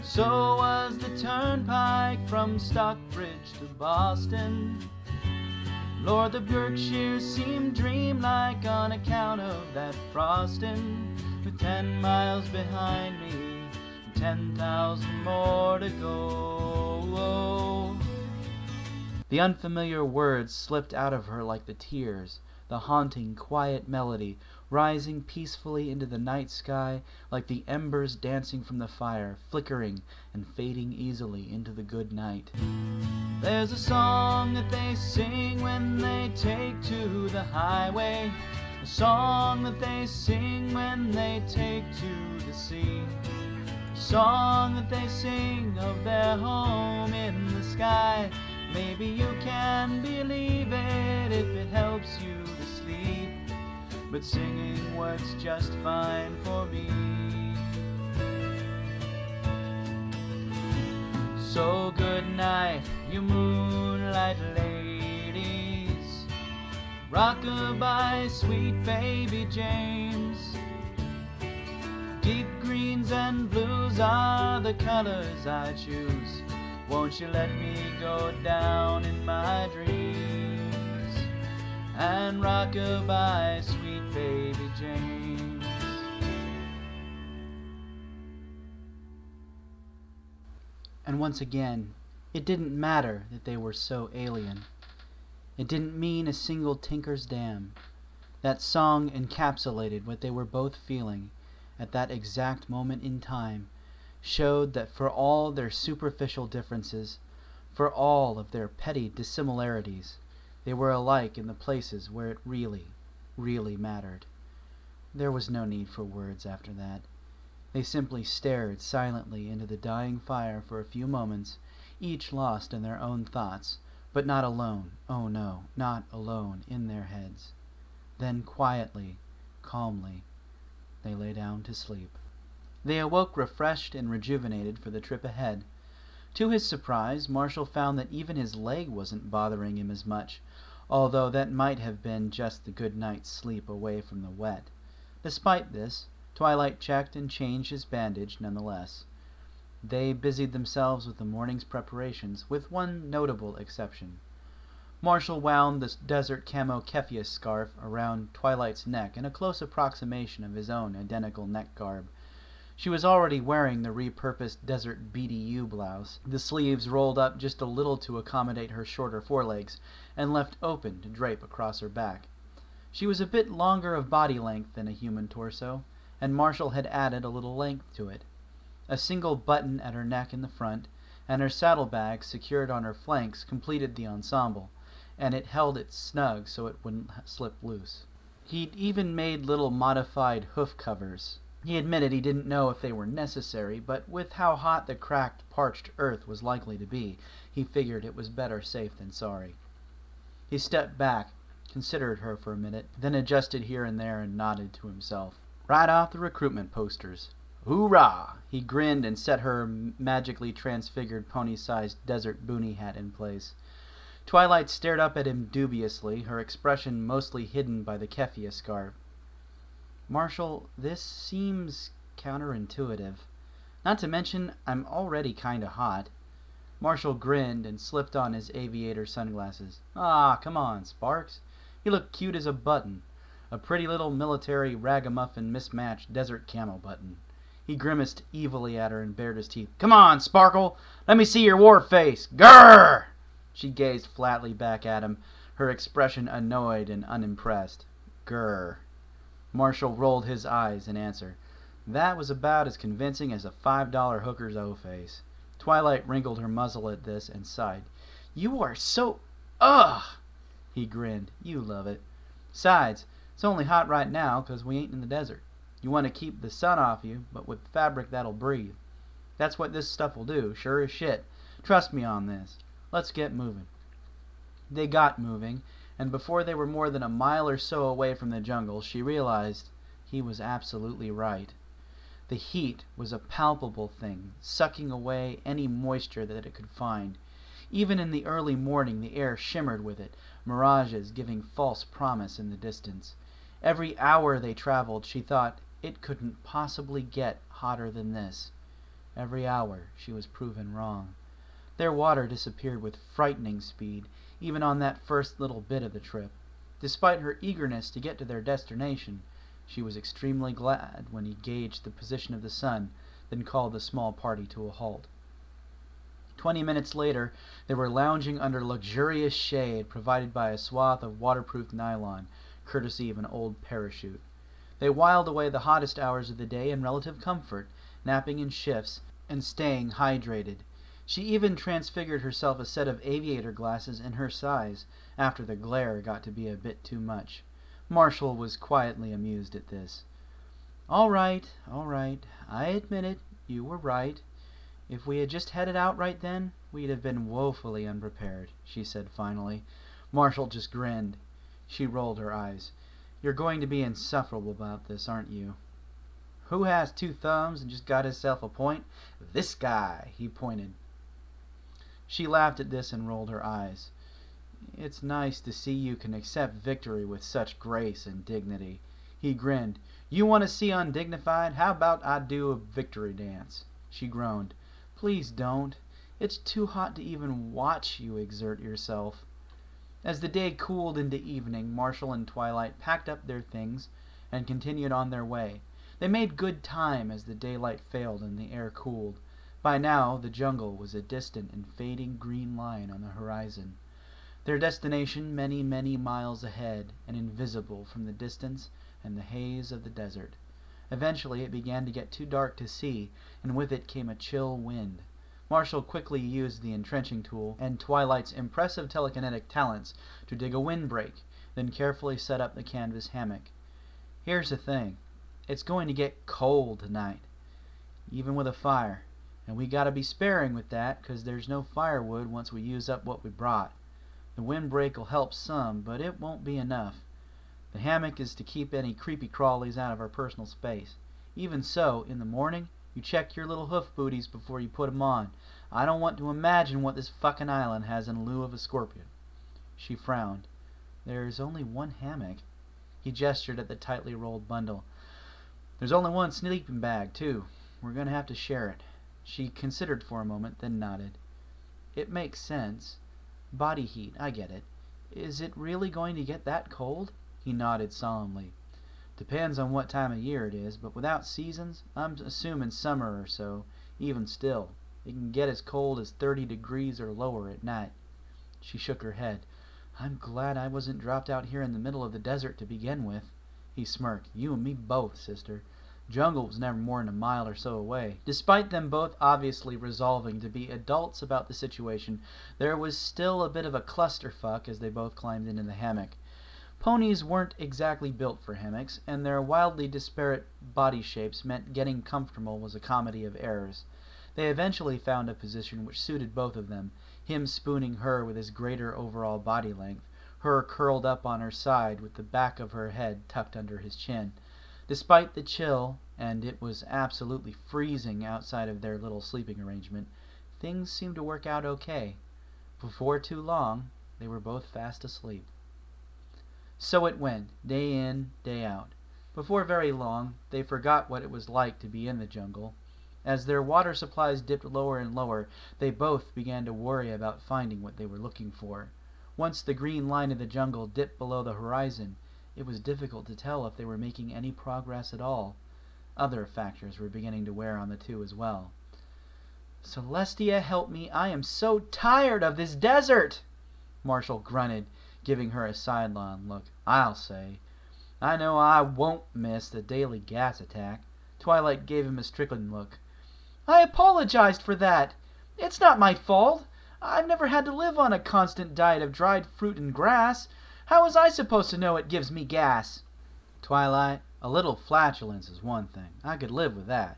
So was the turnpike from Stockbridge to Boston. Lord, the Berkshires seemed dreamlike on account of that frosting. With 10 miles behind me, 10,000 more to go. The unfamiliar words slipped out of her like the tears, the haunting, quiet melody rising peacefully into the night sky like the embers dancing from the fire, flickering and fading easily into the good night. There's a song that they sing when they take to the highway, a song that they sing when they take to the sea, a song that they sing of their home in the sky. Maybe you can believe it if it helps you to sleep, but singing works just fine for me. So good night, you moonlight ladies, rock-a-bye, sweet baby James. Deep greens and blues are the colors I choose. Won't you let me go down in my dreams and rock-a-bye, sweet baby James. And once again, it didn't matter that they were so alien. It didn't mean a single tinker's damn. That song encapsulated what they were both feeling at that exact moment in time, showed that for all their superficial differences, for all of their petty dissimilarities, they were alike in the places where it really, really mattered. There was no need for words after that. They simply stared silently into the dying fire for a few moments, each lost in their own thoughts, but not alone, oh no, not alone in their heads. Then quietly, calmly, they lay down to sleep. They awoke refreshed and rejuvenated for the trip ahead. To his surprise, Marshall found that even his leg wasn't bothering him as much, although that might have been just the good night's sleep away from the wet. Despite this, Twilight checked and changed his bandage nonetheless. They busied themselves with the morning's preparations, with one notable exception. Marshall wound the desert camo keffiyeh scarf around Twilight's neck in a close approximation of his own identical neck garb. She was already wearing the repurposed desert BDU blouse, the sleeves rolled up just a little to accommodate her shorter forelegs, and left open to drape across her back. She was a bit longer of body length than a human torso, and Marshall had added a little length to it. A single button at her neck in the front, and her saddlebags secured on her flanks completed the ensemble, and it held it snug so it wouldn't slip loose. He'd even made little modified hoof covers. He admitted he didn't know if they were necessary, but with how hot the cracked, parched earth was likely to be, he figured it was better safe than sorry. He stepped back, considered her for a minute, then adjusted here and there and nodded to himself. Right off the recruitment posters. Hoorah! He grinned and set her magically transfigured pony-sized desert boonie hat in place. Twilight stared up at him dubiously, her expression mostly hidden by the keffiyeh scarf. Marshall, this seems counterintuitive. Not to mention, I'm already kinda hot. Marshall grinned and slipped on his aviator sunglasses. Ah, come on, Sparks. You look cute as a button. a pretty little military ragamuffin mismatched desert camel button. He grimaced evilly at her and bared his teeth. "Come on, Sparkle! Let me see your war face! Grrr!" She gazed flatly back at him, her expression annoyed and unimpressed. Grrr. Marshall rolled his eyes in answer. That was about as convincing as a $5 hooker's O-face. Twilight wrinkled her muzzle at this and sighed. "You are so... ugh!" He grinned. "You love it. Besides, it's only hot right now 'cause we ain't in the desert. You want to keep the sun off you, but with fabric that'll breathe. That's what this stuff will do, sure as shit. Trust me on this. Let's get moving." They got moving, and before they were more than a mile or so away from the jungle, she realized he was absolutely right. The heat was a palpable thing, sucking away any moisture that it could find. Even in the early morning the air shimmered with it, mirages giving false promise in the distance. Every hour they traveled, she thought, it couldn't possibly get hotter than this. Every hour she was proven wrong. Their water disappeared with frightening speed, even on that first little bit of the trip. Despite her eagerness to get to their destination, she was extremely glad when he gauged the position of the sun, then called the small party to a halt. 20 minutes later, they were lounging under luxurious shade provided by a swath of waterproof nylon, courtesy of an old parachute. They whiled away the hottest hours of the day in relative comfort, napping in shifts and staying hydrated. She even transfigured herself a set of aviator glasses in her size, after the glare got to be a bit too much. Marshall was quietly amused at this. All right. I admit it. You were right. If we had just headed out right then, we'd have been woefully unprepared," she said finally. Marshall just grinned. She rolled her eyes. "You're going to be insufferable about this, aren't you?" "Who has 2 thumbs and just got himself a point? This guy," he pointed. She laughed at this and rolled her eyes. "It's nice to see you can accept victory with such grace and dignity." He grinned. "You want to see undignified? How about I do a victory dance?" She groaned. "Please don't. It's too hot to even watch you exert yourself." As the day cooled into evening, Marshall and Twilight packed up their things and continued on their way. They made good time as the daylight failed and the air cooled. By now, the jungle was a distant and fading green line on the horizon. Their destination many, many miles ahead, and invisible from the distance and the haze of the desert. Eventually it began to get too dark to see, and with it came a chill wind. Marshall quickly used the entrenching tool and Twilight's impressive telekinetic talents to dig a windbreak, then carefully set up the canvas hammock. "Here's the thing. It's going to get cold tonight, even with a fire, and we gotta be sparing with that, 'cause there's no firewood once we use up what we brought. The windbreak'll help some, but it won't be enough. The hammock is to keep any creepy crawlies out of our personal space. Even so, in the morning, you check your little hoof booties before you put 'em on. I don't want to imagine what this fucking island has in lieu of a scorpion." She frowned. "There's only one hammock." He gestured at the tightly rolled bundle. "There's only one sleeping bag, too. We're going to have to share it." She considered for a moment, then nodded. "It makes sense. Body heat, I get it. Is it really going to get that cold?" He nodded solemnly. "Depends on what time of year it is, but without seasons, I'm assuming summer or so. Even still, it can get as cold as 30 degrees or lower at night." She shook her head. "I'm glad I wasn't dropped out here in the middle of the desert to begin with." He smirked. "You and me both, sister. Jungle was never more than a mile or so away." Despite them both obviously resolving to be adults about the situation, there was still a bit of a clusterfuck as they both climbed into the hammock. Ponies weren't exactly built for hammocks, and their wildly disparate body shapes meant getting comfortable was a comedy of errors. They eventually found a position which suited both of them, him spooning her with his greater overall body length, her curled up on her side with the back of her head tucked under his chin. Despite the chill, and it was absolutely freezing outside of their little sleeping arrangement, things seemed to work out okay. Before too long, they were both fast asleep. So it went, day in, day out. Before very long, they forgot what it was like to be in the jungle. As their water supplies dipped lower and lower, they both began to worry about finding what they were looking for. Once the green line of the jungle dipped below the horizon, It was difficult to tell if they were making any progress at all. Other factors were beginning to wear on the two as well. "Celestia, help me! I am so tired of this desert!" Marshall grunted, giving her a sidelong look. "I'll say. I know I won't miss the daily gas attack." Twilight gave him a stricken look. "I apologized for that. It's not my fault. I've never had to live on a constant diet of dried fruit and grass. How was I supposed to know it gives me gas?" "Twilight, a little flatulence is one thing. I could live with that.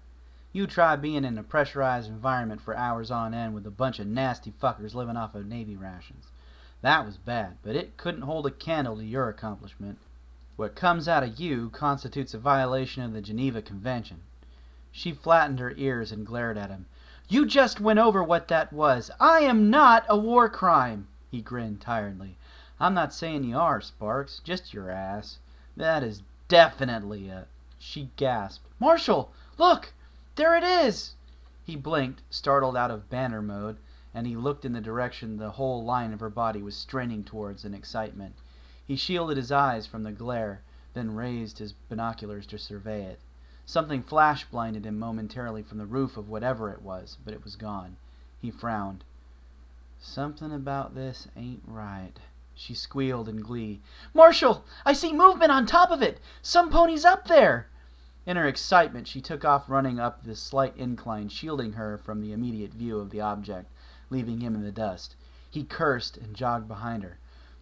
You try being in a pressurized environment for hours on end with a bunch of nasty fuckers living off of Navy rations. That was bad, but it couldn't hold a candle to your accomplishment. What comes out of you constitutes a violation of the Geneva Convention." She flattened her ears and glared at him. "You just went over what that was. I am not a war crime." He grinned tiredly. "I'm not saying you are, Sparks. Just your ass. That is definitely a—" She gasped. "Marshall, look! There it is!" He blinked, startled out of banner mode, and he looked in the direction the whole line of her body was straining towards in excitement. He shielded his eyes from the glare, then raised his binoculars to survey it. Something flash-blinded him momentarily from the roof of whatever it was, but it was gone. He frowned. "Something about this ain't right." She squealed in glee. "Marshall, I see movement on top of it! Some pony's up there!" In her excitement, she took off running up the slight incline, shielding her from the immediate view of the object, leaving him in the dust. He cursed and jogged behind her.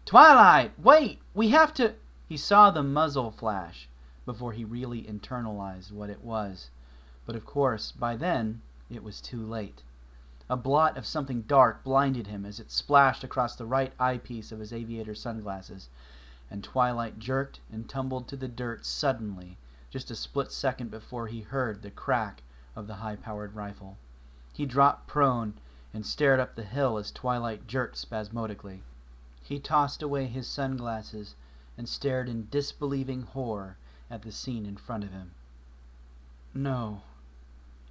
"Twilight, wait! We have to—" He saw the muzzle flash before he really internalized what it was. But of course, by then, it was too late. A blot of something dark blinded him as it splashed across the right eyepiece of his aviator sunglasses, and Twilight jerked and tumbled to the dirt suddenly, just a split second before he heard the crack of the high-powered rifle. He dropped prone and stared up the hill as Twilight jerked spasmodically. He tossed away his sunglasses and stared in disbelieving horror at the scene in front of him. No.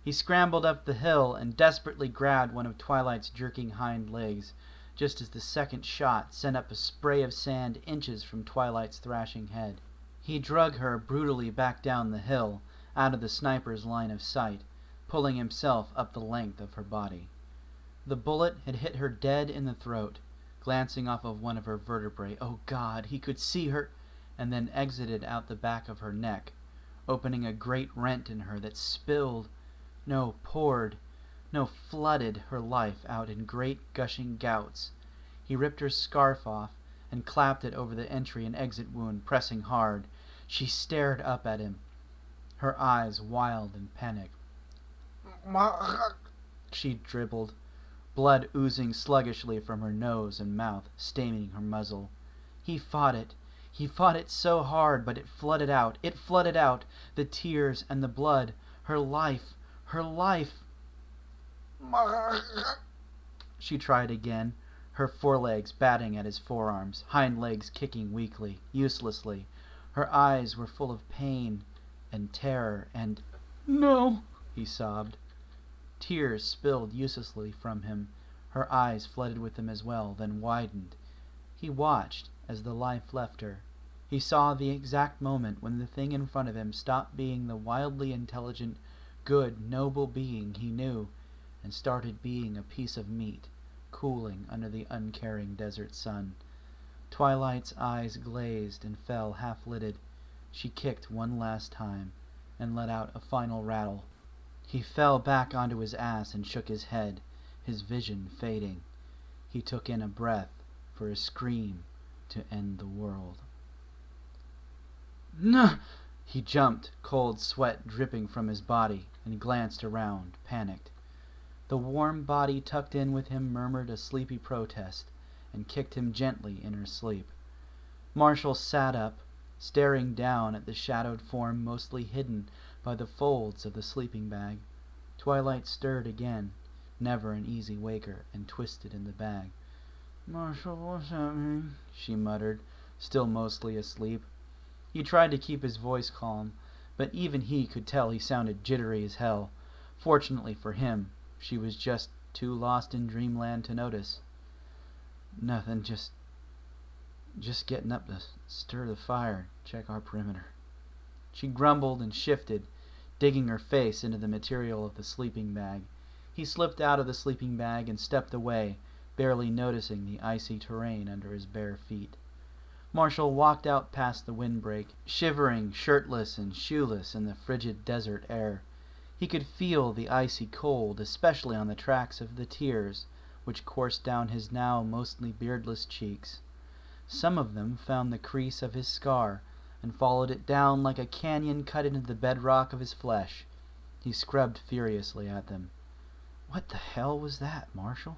He scrambled up the hill and desperately grabbed one of Twilight's jerking hind legs, just as the second shot sent up a spray of sand inches from Twilight's thrashing head. He drug her brutally back down the hill, out of the sniper's line of sight, pulling himself up the length of her body. The bullet had hit her dead in the throat, glancing off of one of her vertebrae. Oh God, he could see her! And then exited out the back of her neck, opening a great rent in her that spilled, no, poured, no, flooded her life out in great gushing gouts. He ripped her scarf off and clapped it over the entry and exit wound, pressing hard. She stared up at him, her eyes wild in panic. She dribbled, blood oozing sluggishly from her nose and mouth, staining her muzzle. He fought it. He fought it so hard, but it flooded out. It flooded out. The tears and the blood. Her life. Her life. She tried again, her forelegs batting at his forearms, hind legs kicking weakly, uselessly. Her eyes were full of pain and terror and... "No!" he sobbed. Tears spilled uselessly from him. Her eyes flooded with them as well, then widened. He watched as the life left her. He saw the exact moment when the thing in front of him stopped being the wildly intelligent, good, noble being he knew, and started being a piece of meat, cooling under the uncaring desert sun. Twilight's eyes glazed and fell half-lidded. She kicked one last time, and let out a final rattle. He fell back onto his ass and shook his head, his vision fading. He took in a breath for a scream to end the world. "No!" He jumped, cold sweat dripping from his body, and glanced around, panicked. The warm body tucked in with him murmured a sleepy protest, and kicked him gently in her sleep. Marshall sat up, staring down at the shadowed form mostly hidden by the folds of the sleeping bag. Twilight stirred again, never an easy waker, and twisted in the bag. "Marshall, what's happening?" she muttered, still mostly asleep. He tried to keep his voice calm, but even he could tell he sounded jittery as hell. Fortunately for him, she was just too lost in dreamland to notice. "Nothing, just Just getting up to stir the fire, check our perimeter. She grumbled and shifted, digging her face into the material of the sleeping bag. He slipped out of the sleeping bag and stepped away, barely noticing the icy terrain under his bare feet. Marshall walked out past the windbreak, shivering, shirtless and shoeless in the frigid desert air. He could feel the icy cold, especially on the tracks of the tears, which coursed down his now mostly beardless cheeks. Some of them found the crease of his scar, and followed it down like a canyon cut into the bedrock of his flesh. He scrubbed furiously at them. "What the hell was that, Marshall?"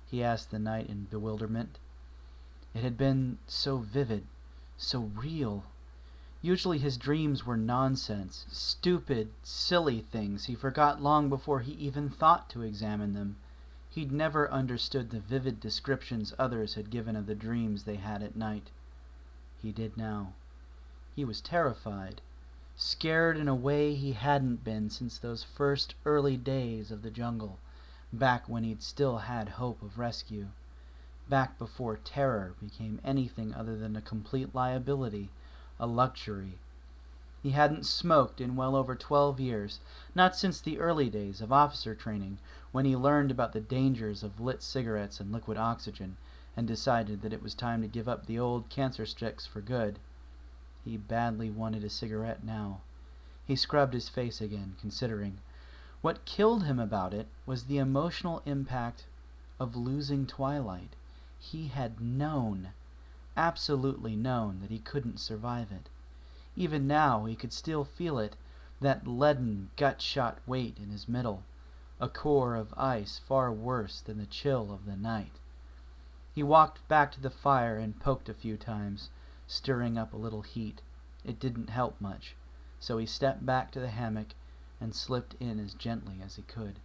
he asked the night in bewilderment. It had been so vivid, so real. Usually his dreams were nonsense, stupid, silly things he forgot long before he even thought to examine them. He'd never understood the vivid descriptions others had given of the dreams they had at night. He did now. He was terrified, scared in a way he hadn't been since those first early days of the jungle, back when he'd still had hope of rescue, back before terror became anything other than a complete liability, a luxury. He hadn't smoked in well over 12 years, not since the early days of officer training, when he learned about the dangers of lit cigarettes and liquid oxygen, and decided that it was time to give up the old cancer sticks for good. He badly wanted a cigarette now. He scrubbed his face again, considering. What killed him about it was the emotional impact of losing Twilight. He had known, absolutely known, that he couldn't survive it. Even now he could still feel it, that leaden, gut-shot weight in his middle, a core of ice far worse than the chill of the night. He walked back to the fire and poked a few times, stirring up a little heat. It didn't help much, so he stepped back to the hammock and slipped in as gently as he could.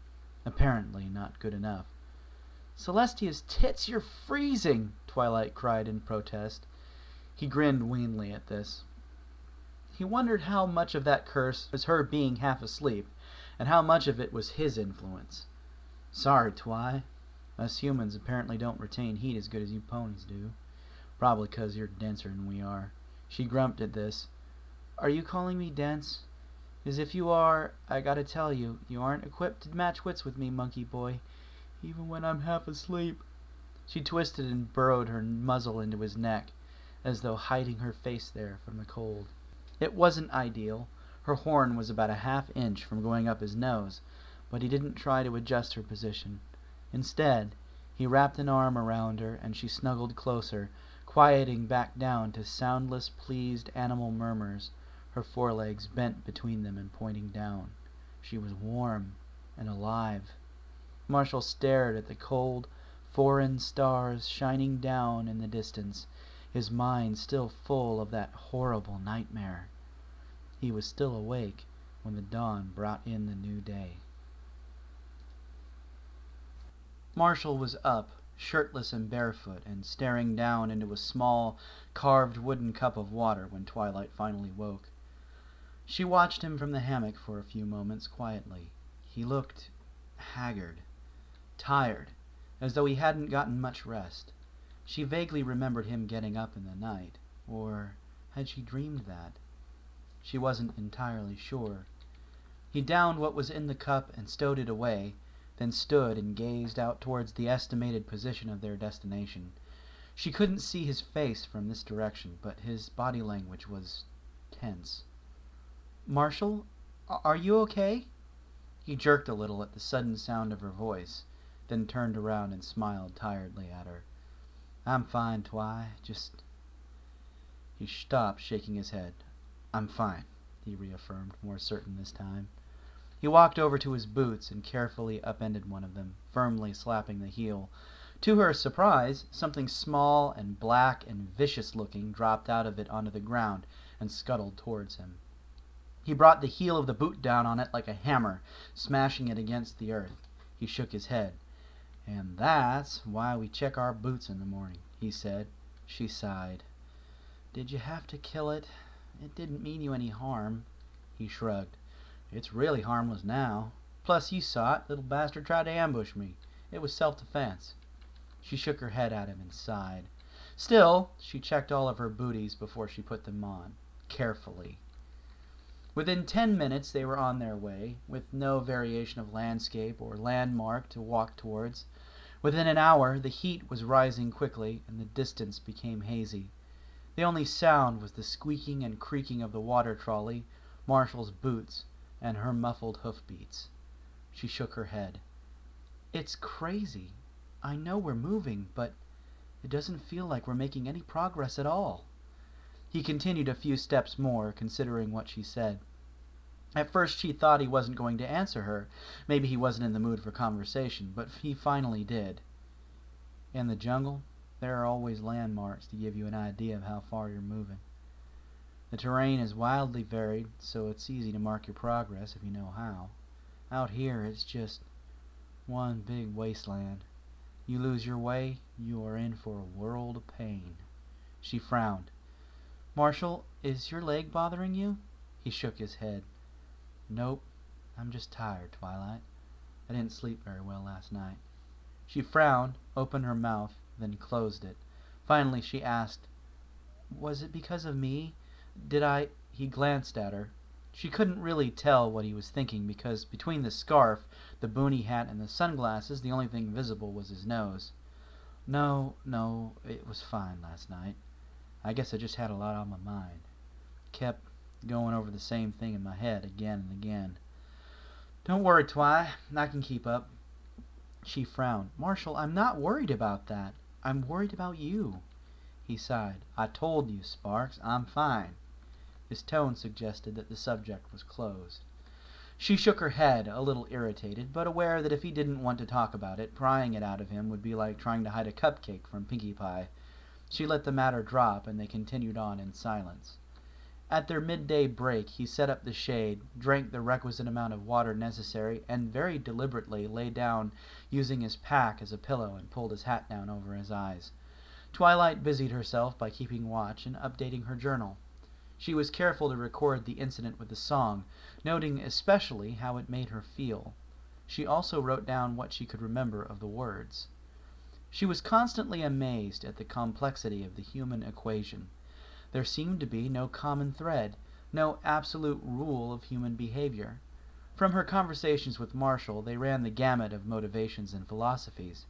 Apparently not good enough. "Celestia's tits, you're freezing!" Twilight cried in protest. He grinned wanly at this. He wondered how much of that curse was her being half asleep, and how much of it was his influence. "Sorry, Twi. Us humans apparently don't retain heat as good as you ponies do. Probably 'cause you're denser than we are." She grumped at this. "Are you calling me dense? 'Cause if you are, I gotta tell you, you aren't equipped to match wits with me, monkey boy, even when I'm half asleep." She twisted and burrowed her muzzle into his neck, as though hiding her face there from the cold. It wasn't ideal. Her horn was about a half-inch from going up his nose, but he didn't try to adjust her position. Instead, he wrapped an arm around her, and she snuggled closer, quieting back down to soundless, pleased animal murmurs, her forelegs bent between them and pointing down. She was warm and alive. Marshall stared at the cold, foreign stars shining down in the distance, his mind still full of that horrible nightmare. He was still awake when the dawn brought in the new day. Marshall was up, shirtless and barefoot, and staring down into a small, carved wooden cup of water when Twilight finally woke. She watched him from the hammock for a few moments quietly. He looked haggard, tired, as though he hadn't gotten much rest. She vaguely remembered him getting up in the night, or had she dreamed that? She wasn't entirely sure. He downed what was in the cup and stowed it away, then stood and gazed out towards the estimated position of their destination. She couldn't see his face from this direction, but his body language was tense. "Marshall, are you okay?" He jerked a little at the sudden sound of her voice, then turned around and smiled tiredly at her. "I'm fine, Twi. Just—" He stopped, shaking his head. "I'm fine," he reaffirmed, more certain this time. He walked over to his boots and carefully upended one of them, firmly slapping the heel. To her surprise, something small and black and vicious-looking dropped out of it onto the ground and scuttled towards him. He brought the heel of the boot down on it like a hammer, smashing it against the earth. He shook his head. "And that's why we check our boots in the morning," he said. She sighed. "Did you have to kill it? It didn't mean you any harm." He shrugged. "It's really harmless now. Plus, you saw it. Little bastard tried to ambush me. It was self-defense." She shook her head at him and sighed. Still, she checked all of her booties before she put them on, carefully. Within 10 minutes they were on their way, with no variation of landscape or landmark to walk towards. Within an hour the heat was rising quickly, and the distance became hazy. The only sound was the squeaking and creaking of the water trolley, Marshall's boots, and her muffled hoofbeats. She shook her head. "It's crazy. I know we're moving, but it doesn't feel like we're making any progress at all." He continued a few steps more, considering what she said. At first she thought he wasn't going to answer her. Maybe he wasn't in the mood for conversation, but he finally did. "In the jungle, there are always landmarks to give you an idea of how far you're moving. The terrain is wildly varied, so it's easy to mark your progress if you know how. Out here, it's just one big wasteland. You lose your way, you are in for a world of pain." She frowned. "Marshall, is your leg bothering you?" He shook his head. "Nope, I'm just tired, Twilight. I didn't sleep very well last night." She frowned, opened her mouth, then closed it. Finally she asked, "Was it because of me? Did I—" He glanced at her. She couldn't really tell what he was thinking, because between the scarf, the boonie hat, and the sunglasses, the only thing visible was his nose. No, it was fine last night. I guess I just had a lot on my mind. Kept going over the same thing in my head again and again." "Don't worry, Twi. I can keep up." She frowned. "Marshall, I'm not worried about that. I'm worried about you." He sighed. "I told you, Sparks, I'm fine." His tone suggested that the subject was closed. She shook her head, a little irritated, but aware that if he didn't want to talk about it, prying it out of him would be like trying to hide a cupcake from Pinkie Pie. She let the matter drop, and they continued on in silence. At their midday break he set up the shade, drank the requisite amount of water necessary, and very deliberately lay down, using his pack as a pillow, and pulled his hat down over his eyes. Twilight busied herself by keeping watch and updating her journal. She was careful to record the incident with the song, noting especially how it made her feel. She also wrote down what she could remember of the words. She was constantly amazed at the complexity of the human equation. There seemed to be no common thread, no absolute rule of human behavior. From her conversations with Marshall, they ran the gamut of motivations and philosophies.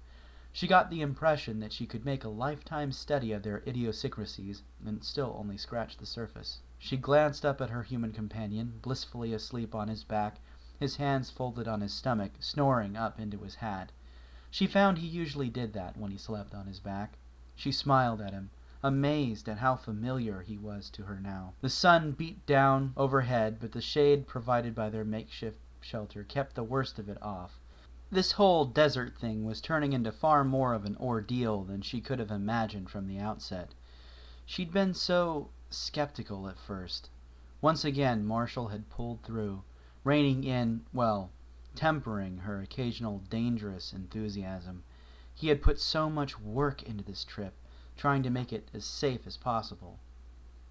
She got the impression that she could make a lifetime study of their idiosyncrasies, and still only scratch the surface. She glanced up at her human companion, blissfully asleep on his back, his hands folded on his stomach, snoring up into his hat. She found he usually did that when he slept on his back. She smiled at him, amazed at how familiar he was to her now. The sun beat down overhead, but the shade provided by their makeshift shelter kept the worst of it off. This whole desert thing was turning into far more of an ordeal than she could have imagined from the outset. She'd been so skeptical at first. Once again Marshall had pulled through, reining in, well, tempering her occasional dangerous enthusiasm. He had put so much work into this trip, trying to make it as safe as possible.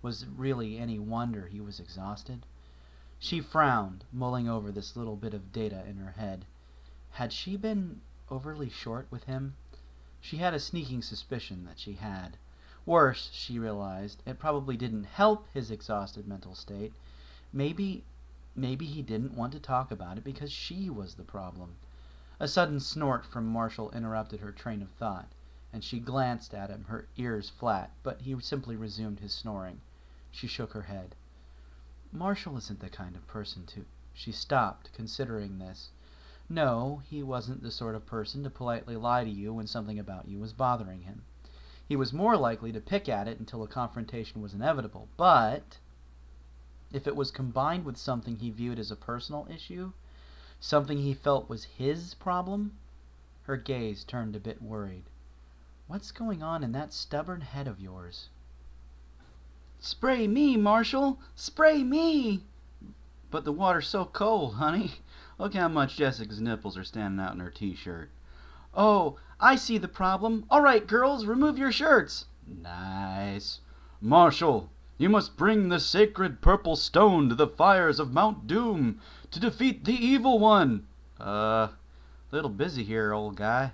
Was it really any wonder he was exhausted? She frowned, mulling over this little bit of data in her head. Had she been overly short with him? She had a sneaking suspicion that she had. Worse, she realized, it probably didn't help his exhausted mental state. Maybe he didn't want to talk about it because she was the problem. A sudden snort from Marshall interrupted her train of thought, and she glanced at him, her ears flat, but he simply resumed his snoring. She shook her head. "Marshall isn't the kind of person to—" She stopped, considering this. No, he wasn't the sort of person to politely lie to you when something about you was bothering him. He was more likely to pick at it until a confrontation was inevitable, but if it was combined with something he viewed as a personal issue, something he felt was his problem, her gaze turned a bit worried. "What's going on in that stubborn head of yours?" "Spray me, Marshall! Spray me!" "But the water's so cold, honey. Look how much Jessica's nipples are standing out in her t-shirt." "Oh, I see the problem. All right, girls, remove your shirts." "Nice. Marshall, you must bring the sacred purple stone to the fires of Mount Doom to defeat the evil one." Little busy here, old guy.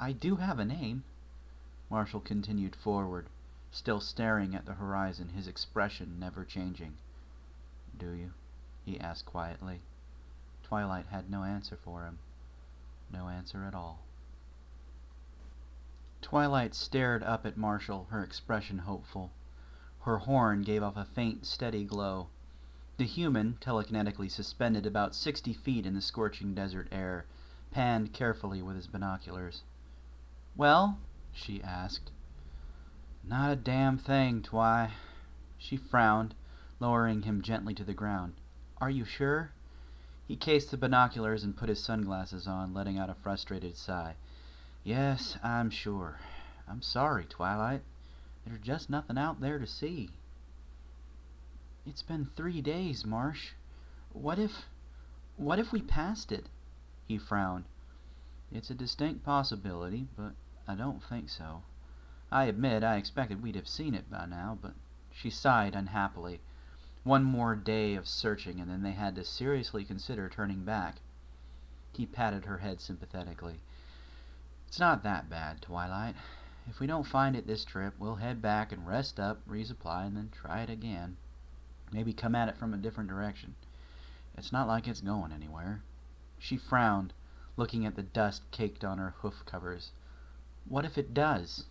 I do have a name. Marshall continued forward, still staring at the horizon, his expression never changing. Do you? He asked quietly. Twilight had no answer for him. No answer at all. Twilight stared up at Marshall, her expression hopeful. Her horn gave off a faint, steady glow. The human, telekinetically suspended about 60 feet in the scorching desert air, panned carefully with his binoculars. Well? She asked. Not a damn thing, Twi. She frowned, lowering him gently to the ground. Are you sure? He cased the binoculars and put his sunglasses on, letting out a frustrated sigh. Yes, I'm sure. I'm sorry, Twilight. There's just nothing out there to see. It's been 3 days, Marsh. What if we passed it? He frowned. It's a distinct possibility, but I don't think so. I admit I expected we'd have seen it by now, but she sighed unhappily. One more day of searching, and then they had to seriously consider turning back. He patted her head sympathetically. It's not that bad, Twilight. If we don't find it this trip, we'll head back and rest up, resupply, and then try it again. Maybe come at it from a different direction. It's not like it's going anywhere. She frowned, looking at the dust caked on her hoof covers. What if it does?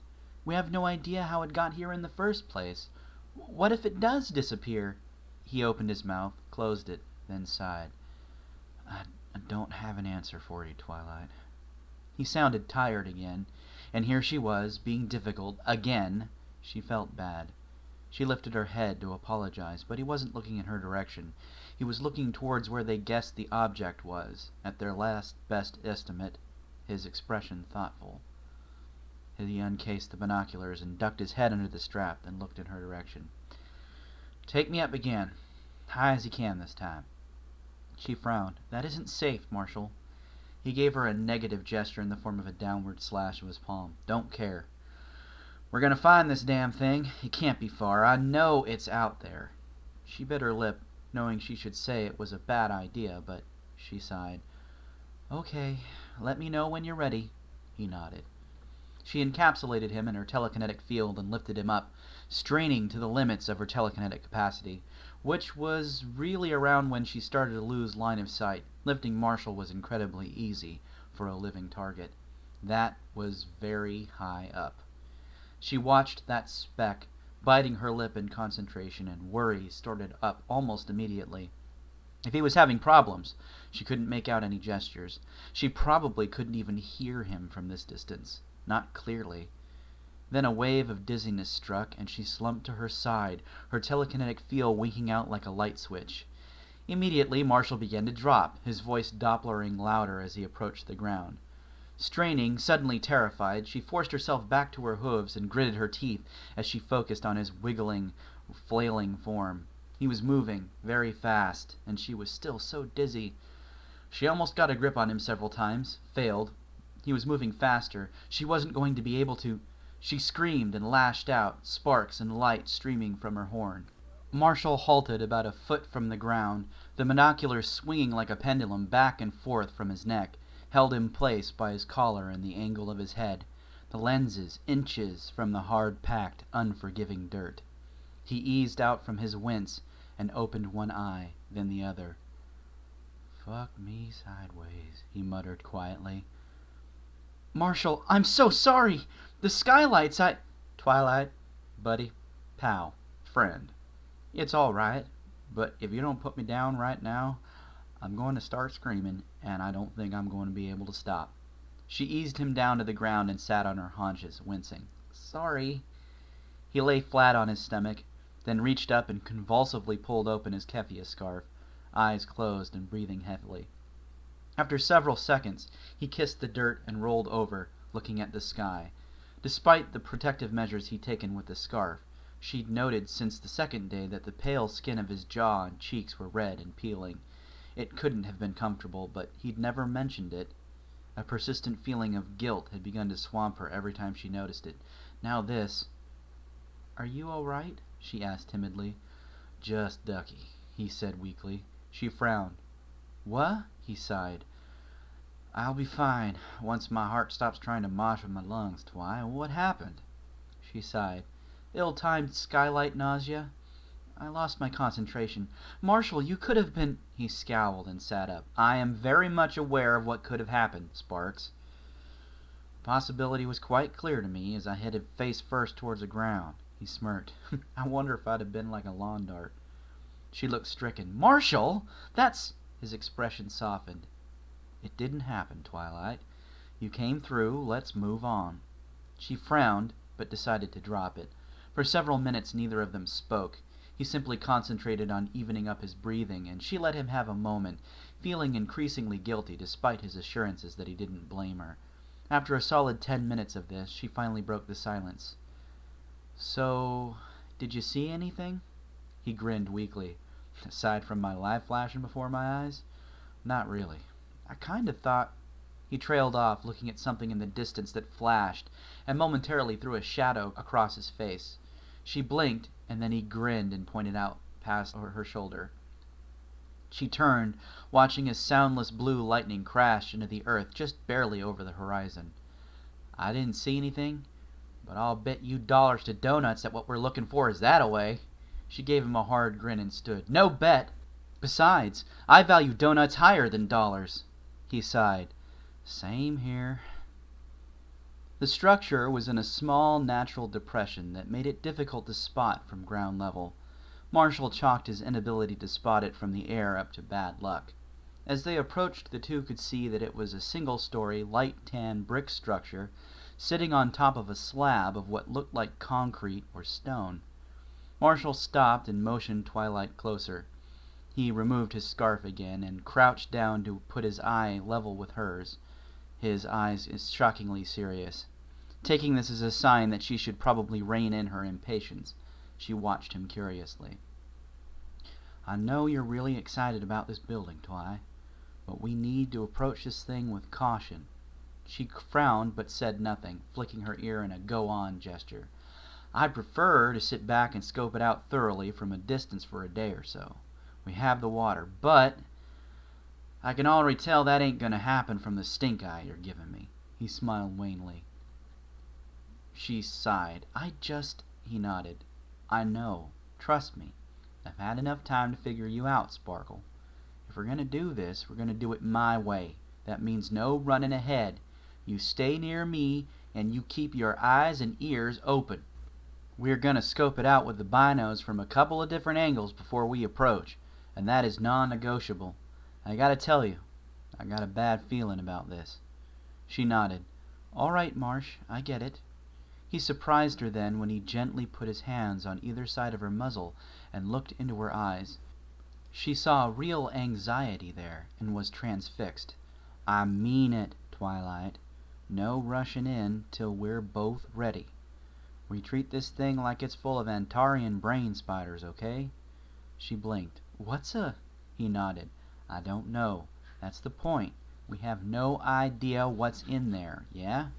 We have no idea how it got here in the first place. What if it does disappear? He opened his mouth, closed it, then sighed. I don't have an answer for you, Twilight. He sounded tired again, and here she was, being difficult, again. She felt bad. She lifted her head to apologize, but he wasn't looking in her direction. He was looking towards where they guessed the object was, at their last best estimate, his expression thoughtful. He uncased the binoculars and ducked his head under the strap, then looked in her direction. Take me up again. High as you can this time. She frowned. That isn't safe, Marshall. He gave her a negative gesture in the form of a downward slash of his palm. Don't care. We're gonna find this damn thing. It can't be far. I know it's out there. She bit her lip, knowing she should say it was a bad idea, but she sighed. Okay, let me know when you're ready. He nodded. She encapsulated him in her telekinetic field and lifted him up, straining to the limits of her telekinetic capacity, which was really around when she started to lose line of sight. Lifting Marshall was incredibly easy for a living target. That was very high up. She watched that speck, biting her lip in concentration, and worry started up almost immediately. If he was having problems, she couldn't make out any gestures. She probably couldn't even hear him from this distance. Not clearly. Then a wave of dizziness struck, and she slumped to her side, her telekinetic field winking out like a light switch. Immediately, Marshall began to drop, his voice Dopplering louder as he approached the ground. Straining, suddenly terrified, she forced herself back to her hooves and gritted her teeth as she focused on his wiggling, flailing form. He was moving, very fast, and she was still so dizzy. She almost got a grip on him several times, failed. He was moving faster. She wasn't going to be able to. She screamed and lashed out, sparks and light streaming from her horn. Marshall halted about a foot from the ground, the binoculars swinging like a pendulum back and forth from his neck, held in place by his collar and the angle of his head, the lenses inches from the hard-packed, unforgiving dirt. He eased out from his wince and opened one eye, then the other. Fuck me sideways, he muttered quietly. Marshall, I'm so sorry! The skylights, Twilight, buddy, pal, friend. It's all right, but if you don't put me down right now, I'm going to start screaming, and I don't think I'm going to be able to stop. She eased him down to the ground and sat on her haunches, wincing. Sorry. He lay flat on his stomach, then reached up and convulsively pulled open his keffiyeh scarf, eyes closed and breathing heavily. After several seconds, he kissed the dirt and rolled over, looking at the sky. Despite the protective measures he'd taken with the scarf, she'd noted since the second day that the pale skin of his jaw and cheeks were red and peeling. It couldn't have been comfortable, but he'd never mentioned it. A persistent feeling of guilt had begun to swamp her every time she noticed it. Now this. Are you all right? She asked timidly. Just ducky, he said weakly. She frowned. What? He sighed. I'll be fine once my heart stops trying to mosh with my lungs, Twy. What happened? She sighed. Ill-timed skylight nausea. I lost my concentration. Marshall, you could have been... He scowled and sat up. I am very much aware of what could have happened, Sparks. The possibility was quite clear to me as I headed face first towards the ground. He smirked. I wonder if I'd have been like a lawn dart. She looked stricken. Marshall! That's... His expression softened. It didn't happen, Twilight. You came through. Let's move on. She frowned, but decided to drop it. For several minutes neither of them spoke. He simply concentrated on evening up his breathing, and she let him have a moment, feeling increasingly guilty despite his assurances that he didn't blame her. After a solid 10 minutes of this, she finally broke the silence. So, did you see anything? He grinned weakly. Aside from my life flashing before my eyes? Not really. I kind of thought... He trailed off, looking at something in the distance that flashed, and momentarily threw a shadow across his face. She blinked, and then he grinned and pointed out past her shoulder. She turned, watching as soundless blue lightning crashed into the earth just barely over the horizon. I didn't see anything, but I'll bet you dollars to donuts that what we're looking for is that-a-way. She gave him a hard grin and stood. No bet! Besides, I value donuts higher than dollars. He sighed. Same here. The structure was in a small natural depression that made it difficult to spot from ground level. Marshall chalked his inability to spot it from the air up to bad luck. As they approached, the two could see that it was a single-story, light-tan brick structure sitting on top of a slab of what looked like concrete or stone. Marshall stopped and motioned Twilight closer. He removed his scarf again and crouched down to put his eye level with hers. His eyes shockingly serious. Taking this as a sign that she should probably rein in her impatience, she watched him curiously. I know you're really excited about this building, Twy, but we need to approach this thing with caution. She frowned but said nothing, flicking her ear in a go-on gesture. I'd prefer to sit back and scope it out thoroughly from a distance for a day or so. We have the water, but... I can already tell that ain't gonna happen from the stink eye you're giving me. He smiled wanly. She sighed. He nodded. I know. Trust me. I've had enough time to figure you out, Sparkle. If we're gonna do this, we're gonna do it my way. That means no running ahead. You stay near me, and you keep your eyes and ears open. We're gonna scope it out with the binos from a couple of different angles before we approach, and that is non-negotiable. I gotta tell you, I got a bad feeling about this. She nodded. All right, Marsh, I get it. He surprised her then when he gently put his hands on either side of her muzzle and looked into her eyes. She saw real anxiety there and was transfixed. I mean it, Twilight. No rushing in till we're both ready. We treat this thing like it's full of Antarian brain spiders, okay? She blinked. What's a... He nodded. I don't know. That's the point. We have no idea what's in there, yeah?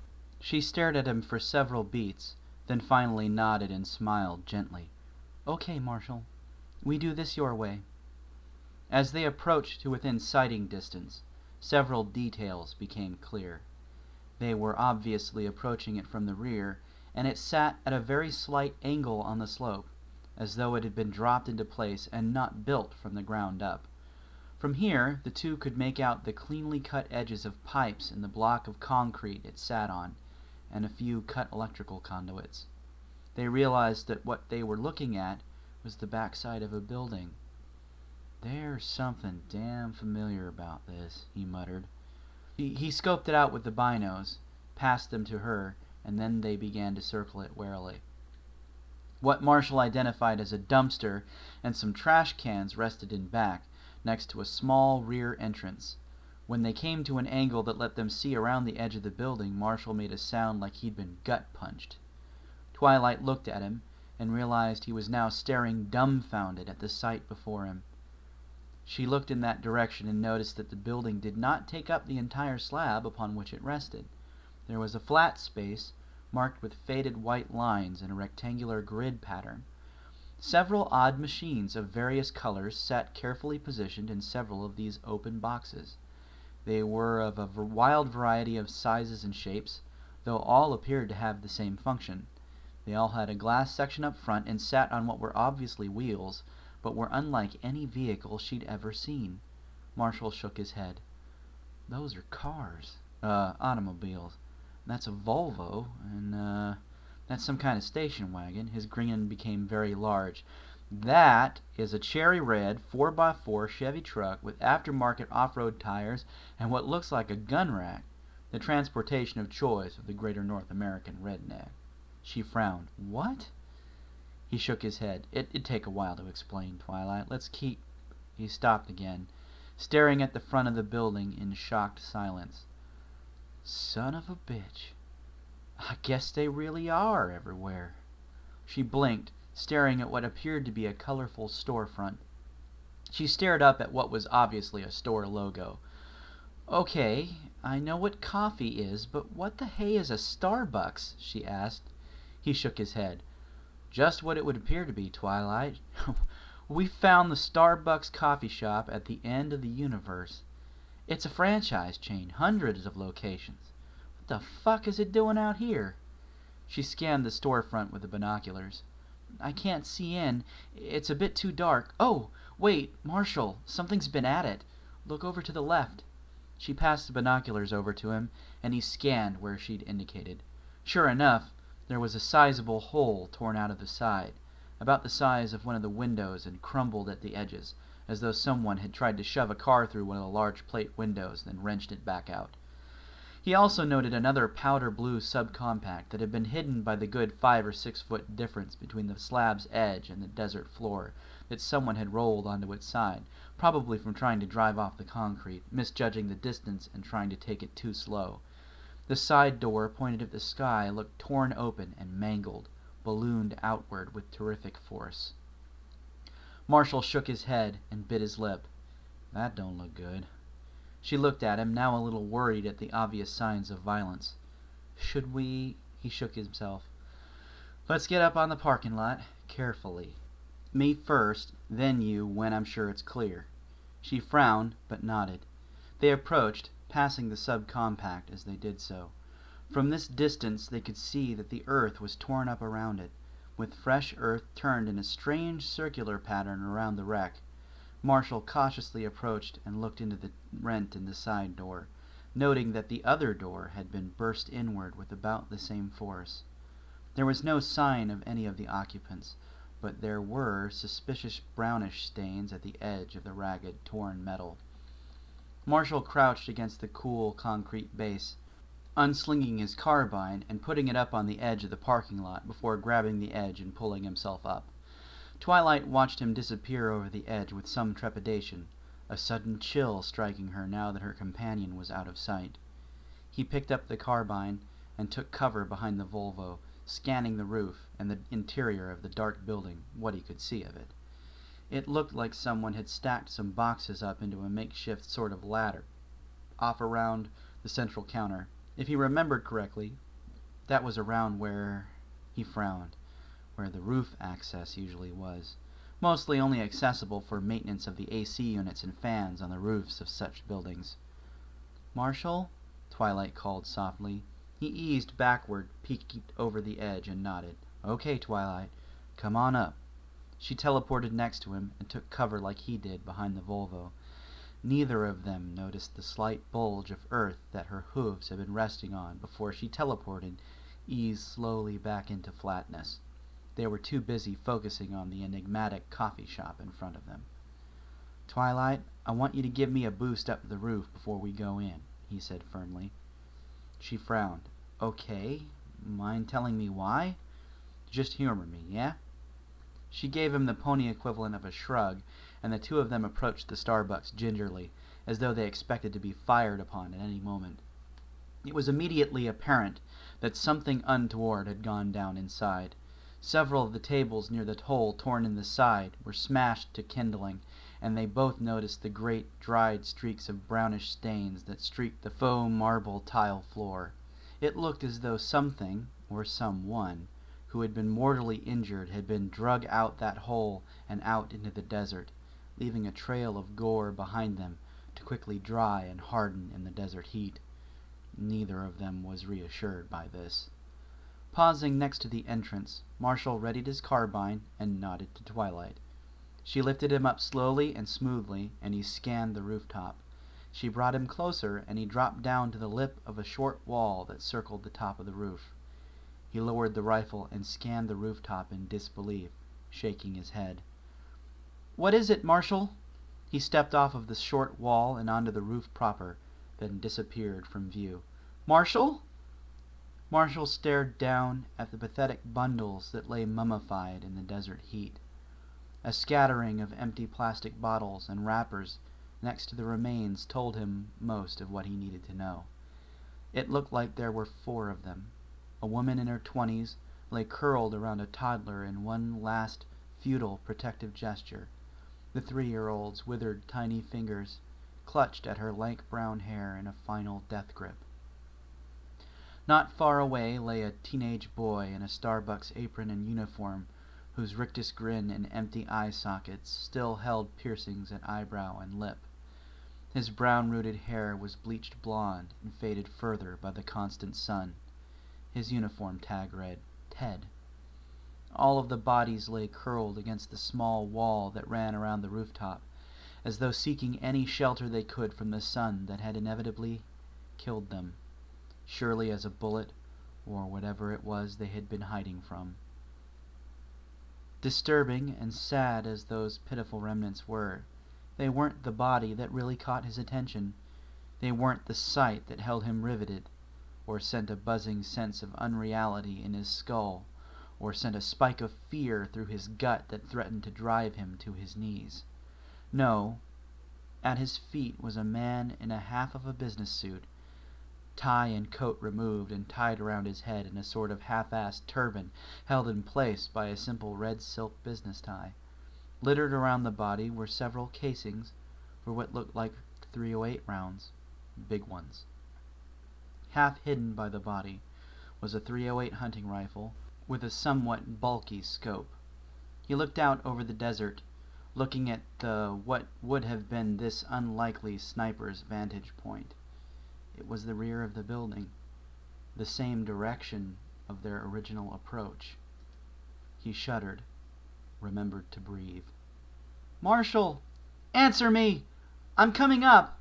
She stared at him for several beats, then finally nodded and smiled gently. Okay, Marshall. We do this your way. As they approached to within sighting distance, several details became clear. They were obviously approaching it from the rear, and it sat at a very slight angle on the slope, as though it had been dropped into place and not built from the ground up. From here, the two could make out the cleanly cut edges of pipes in the block of concrete it sat on, and a few cut electrical conduits. They realized that what they were looking at was the backside of a building. There's something damn familiar about this, he muttered. He scoped it out with the binos, passed them to her, and then they began to circle it warily. What Marshall identified as a dumpster and some trash cans rested in back, next to a small rear entrance. When they came to an angle that let them see around the edge of the building, Marshall made a sound like he'd been gut-punched. Twilight looked at him, and realized he was now staring dumbfounded at the sight before him. She looked in that direction and noticed that the building did not take up the entire slab upon which it rested. There was a flat space, marked with faded white lines in a rectangular grid pattern. Several odd machines of various colors sat carefully positioned in several of these open boxes. They were of a wild variety of sizes and shapes, though all appeared to have the same function. They all had a glass section up front and sat on what were obviously wheels, but were unlike any vehicle she'd ever seen. Marshall shook his head. "Those are cars. Automobiles. That's a Volvo, and that's some kind of station wagon." His grin became very large. "That is a cherry red 4x4 Chevy truck with aftermarket off-road tires and what looks like a gun rack. The transportation of choice of the greater North American redneck." She frowned. "What?" He shook his head. It'd take a while to explain, Twilight. Let's keep... He stopped again, staring at the front of the building in shocked silence. "Son of a bitch. I guess they really are everywhere." She blinked, staring at what appeared to be a colorful storefront. She stared up at what was obviously a store logo. "Okay, I know what coffee is, but what the hey is a Starbucks?" she asked. He shook his head. "Just what it would appear to be, Twilight. We found the Starbucks coffee shop at the end of the universe. It's a franchise chain, hundreds of locations. What the fuck is it doing out here?" She scanned the storefront with the binoculars. "I can't see in. It's a bit too dark. Oh, wait, Marshall, something's been at it. Look over to the left." She passed the binoculars over to him, and he scanned where she'd indicated. Sure enough, there was a sizable hole torn out of the side, about the size of one of the windows and crumbled at the edges, as though someone had tried to shove a car through one of the large plate windows, then wrenched it back out. He also noted another powder blue subcompact that had been hidden by the good 5 or 6 foot difference between the slab's edge and the desert floor, that someone had rolled onto its side, probably from trying to drive off the concrete, misjudging the distance and trying to take it too slow. The side door pointed at the sky looked torn open and mangled, ballooned outward with terrific force. Marshall shook his head and bit his lip. "That don't look good." She looked at him, now a little worried at the obvious signs of violence. "Should we..." He shook himself. "Let's get up on the parking lot, carefully. Me first, then you when I'm sure it's clear." She frowned, but nodded. They approached, passing the subcompact as they did so. From this distance they could see that the earth was torn up around it, with fresh earth turned in a strange circular pattern around the wreck. Marshall cautiously approached and looked into the rent in the side door, noting that the other door had been burst inward with about the same force. There was no sign of any of the occupants, but there were suspicious brownish stains at the edge of the ragged, torn metal. Marshall crouched against the cool concrete base, unslinging his carbine and putting it up on the edge of the parking lot before grabbing the edge and pulling himself up. Twilight watched him disappear over the edge with some trepidation, a sudden chill striking her now that her companion was out of sight. He picked up the carbine and took cover behind the Volvo, scanning the roof and the interior of the dark building, what he could see of it. It looked like someone had stacked some boxes up into a makeshift sort of ladder, off around the central counter. If he remembered correctly, that was around where... He frowned. Where the roof access usually was, mostly only accessible for maintenance of the AC units and fans on the roofs of such buildings. "Marshall?" Twilight called softly. He eased backward, peeked over the edge, and nodded. "Okay, Twilight. Come on up." She teleported next to him and took cover like he did behind the Volvo. Neither of them noticed the slight bulge of earth that her hooves had been resting on before she teleported, eased slowly back into flatness. They were too busy focusing on the enigmatic coffee shop in front of them. "Twilight, I want you to give me a boost up the roof before we go in," he said firmly. She frowned. "Okay. Mind telling me why?" "Just humor me, yeah?" She gave him the pony equivalent of a shrug, and the two of them approached the Starbucks gingerly, as though they expected to be fired upon at any moment. It was immediately apparent that something untoward had gone down inside. Several of the tables near the hole torn in the side were smashed to kindling, and they both noticed the great dried streaks of brownish stains that streaked the faux marble tile floor. It looked as though something, or someone, who had been mortally injured had been drug out that hole and out into the desert, leaving a trail of gore behind them to quickly dry and harden in the desert heat. Neither of them was reassured by this. Pausing next to the entrance, Marshall readied his carbine and nodded to Twilight. She lifted him up slowly and smoothly, and he scanned the rooftop. She brought him closer, and he dropped down to the lip of a short wall that circled the top of the roof. He lowered the rifle and scanned the rooftop in disbelief, shaking his head. "What is it, Marshall?" He stepped off of the short wall and onto the roof proper, then disappeared from view. "Marshall?" Marshall stared down at the pathetic bundles that lay mummified in the desert heat. A scattering of empty plastic bottles and wrappers next to the remains told him most of what he needed to know. It looked like there were 4 of them. A woman in her 20s lay curled around a toddler in one last futile protective gesture. The 3-year-old's withered tiny fingers clutched at her lank brown hair in a final death grip. Not far away lay a teenage boy in a Starbucks apron and uniform, whose rictus grin and empty eye sockets still held piercings at eyebrow and lip. His brown-rooted hair was bleached blonde and faded further by the constant sun. His uniform tag read, "Ted." All of the bodies lay curled against the small wall that ran around the rooftop, as though seeking any shelter they could from the sun that had inevitably killed them, surely as a bullet or whatever it was they had been hiding from. Disturbing and sad as those pitiful remnants were, they weren't the body that really caught his attention. They weren't the sight that held him riveted, or sent a buzzing sense of unreality in his skull, or sent a spike of fear through his gut that threatened to drive him to his knees. No, at his feet was a man in a half of a business suit, tie and coat removed and tied around his head in a sort of half-assed turban held in place by a simple red silk business tie. Littered around the body were several casings for what looked like .308 rounds, big ones. Half hidden by the body was a .308 hunting rifle with a somewhat bulky scope. He looked out over the desert, looking at what would have been this unlikely sniper's vantage point. It was the rear of the building, the same direction of their original approach. He shuddered, remembered to breathe. "Marshall! Answer me! I'm coming up!"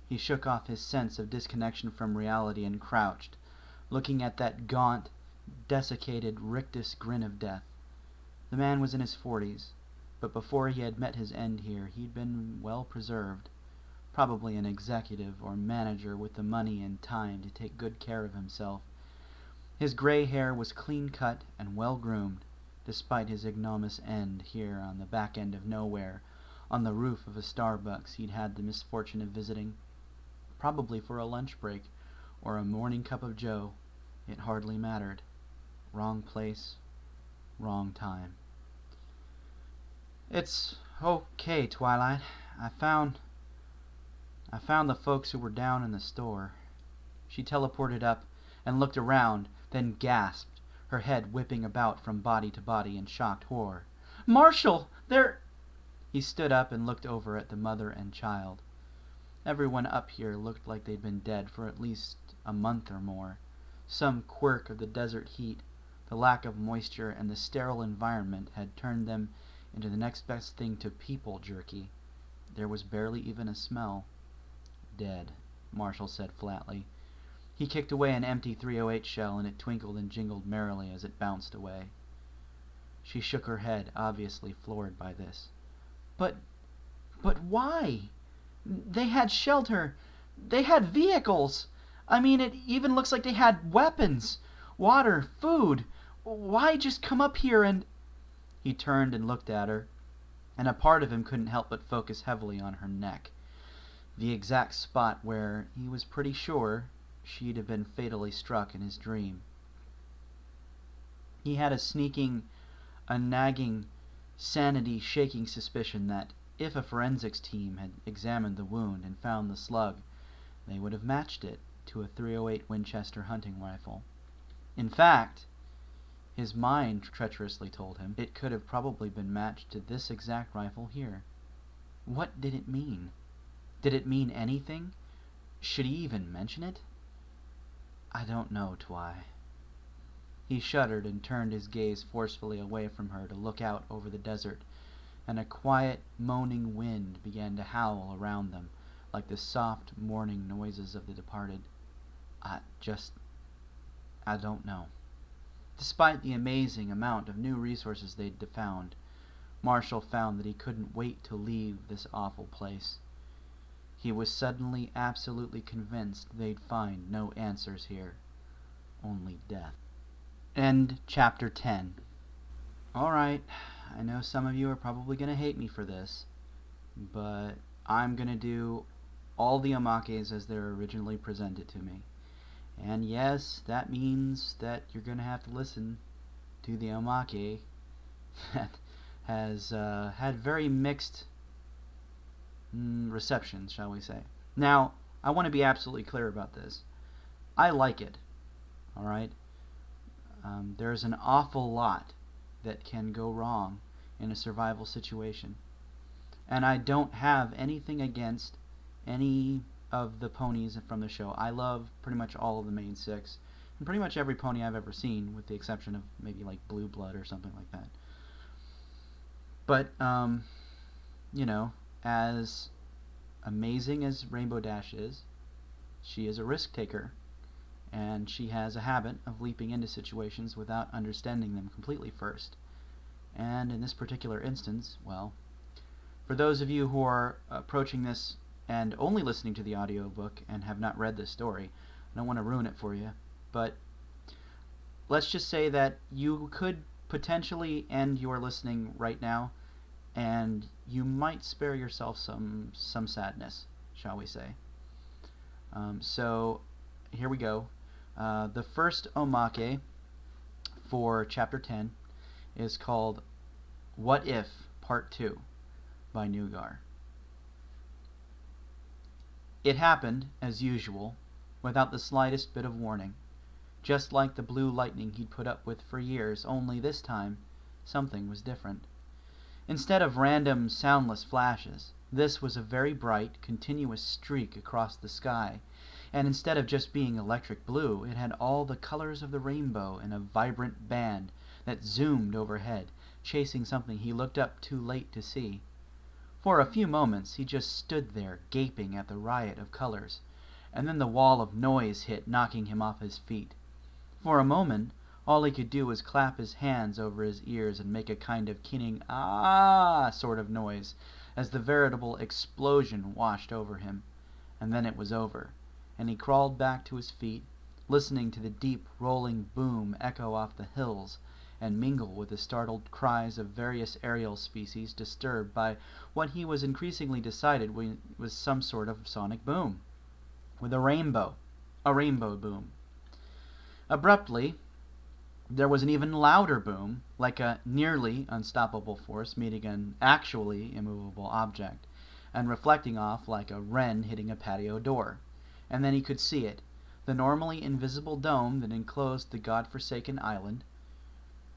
He shook off his sense of disconnection from reality and crouched, looking at that gaunt, desiccated, rictus grin of death. The man was in his 40s, but before he had met his end here, he'd been well preserved. Probably an executive or manager with the money and time to take good care of himself. His gray hair was clean-cut and well-groomed, despite his ignominious end here on the back end of nowhere, on the roof of a Starbucks he'd had the misfortune of visiting. Probably for a lunch break, or a morning cup of joe. It hardly mattered. Wrong place, wrong time. "It's okay, Twilight. I found the folks who were down in the store." She teleported up and looked around, then gasped, her head whipping about from body to body in shocked horror. "Marshall! They're—" He stood up and looked over at the mother and child. Everyone up here looked like they'd been dead for at least a month or more. Some quirk of the desert heat, the lack of moisture, and the sterile environment had turned them into the next best thing to people jerky. There was barely even a smell. "Dead," Marshall said flatly. He kicked away an empty .308 shell, and it twinkled and jingled merrily as it bounced away. She shook her head, obviously floored by this. But why? They had shelter. They had vehicles. I mean, it even looks like they had weapons, water, food. Why just come up here and—" He turned and looked at her, and a part of him couldn't help but focus heavily on her neck, the exact spot where he was pretty sure she'd have been fatally struck in his dream. He had a nagging, sanity-shaking suspicion that if a forensics team had examined the wound and found the slug, they would have matched it to a .308 Winchester hunting rifle. In fact, his mind treacherously told him it could have probably been matched to this exact rifle here. What did it mean? Did it mean anything? Should he even mention it? I don't know, Twy. He shuddered and turned his gaze forcefully away from her to look out over the desert, and a quiet, moaning wind began to howl around them, like the soft morning noises of the departed. I don't know. Despite the amazing amount of new resources they'd found, Marshall found that he couldn't wait to leave this awful place. He was suddenly absolutely convinced they'd find no answers here, only death. End chapter 10. Alright, I know some of you are probably going to hate me for this, but I'm going to do all the Omakes as they're originally presented to me. And yes, that means that you're going to have to listen to the Omake that has had very mixed receptions, shall we say. Now, I want to be absolutely clear about this. I like it, alright? There's an awful lot that can go wrong in a survival situation. And I don't have anything against any of the ponies from the show. I love pretty much all of the main 6, and pretty much every pony I've ever seen, with the exception of maybe like Blue Blood or something like that. But, you know, as amazing as Rainbow Dash is, she is a risk taker, and she has a habit of leaping into situations without understanding them completely first. And in this particular instance, well, for those of you who are approaching this and only listening to the audiobook and have not read this story, I don't want to ruin it for you, but let's just say that you could potentially end your listening right now, and you might spare yourself some sadness, shall we say. So here we go. The first Omake for chapter 10 is called What If Part 2 by Nugar. It happened, as usual, without the slightest bit of warning, just like the blue lightning he'd put up with for years, only this time something was different. Instead of random, soundless flashes, this was a very bright, continuous streak across the sky, and instead of just being electric blue, it had all the colors of the rainbow in a vibrant band that zoomed overhead, chasing something he looked up too late to see. For a few moments he just stood there, gaping at the riot of colors, and then the wall of noise hit, knocking him off his feet. For a moment, all he could do was clap his hands over his ears and make a kind of keening "ah" sort of noise as the veritable explosion washed over him. And then it was over, and he crawled back to his feet, listening to the deep, rolling boom echo off the hills and mingle with the startled cries of various aerial species disturbed by what he was increasingly decided was some sort of sonic boom. With a rainbow boom. Abruptly, there was an even louder boom, like a nearly unstoppable force meeting an actually immovable object, and reflecting off like a wren hitting a patio door. And then he could see it, the normally invisible dome that enclosed the godforsaken island,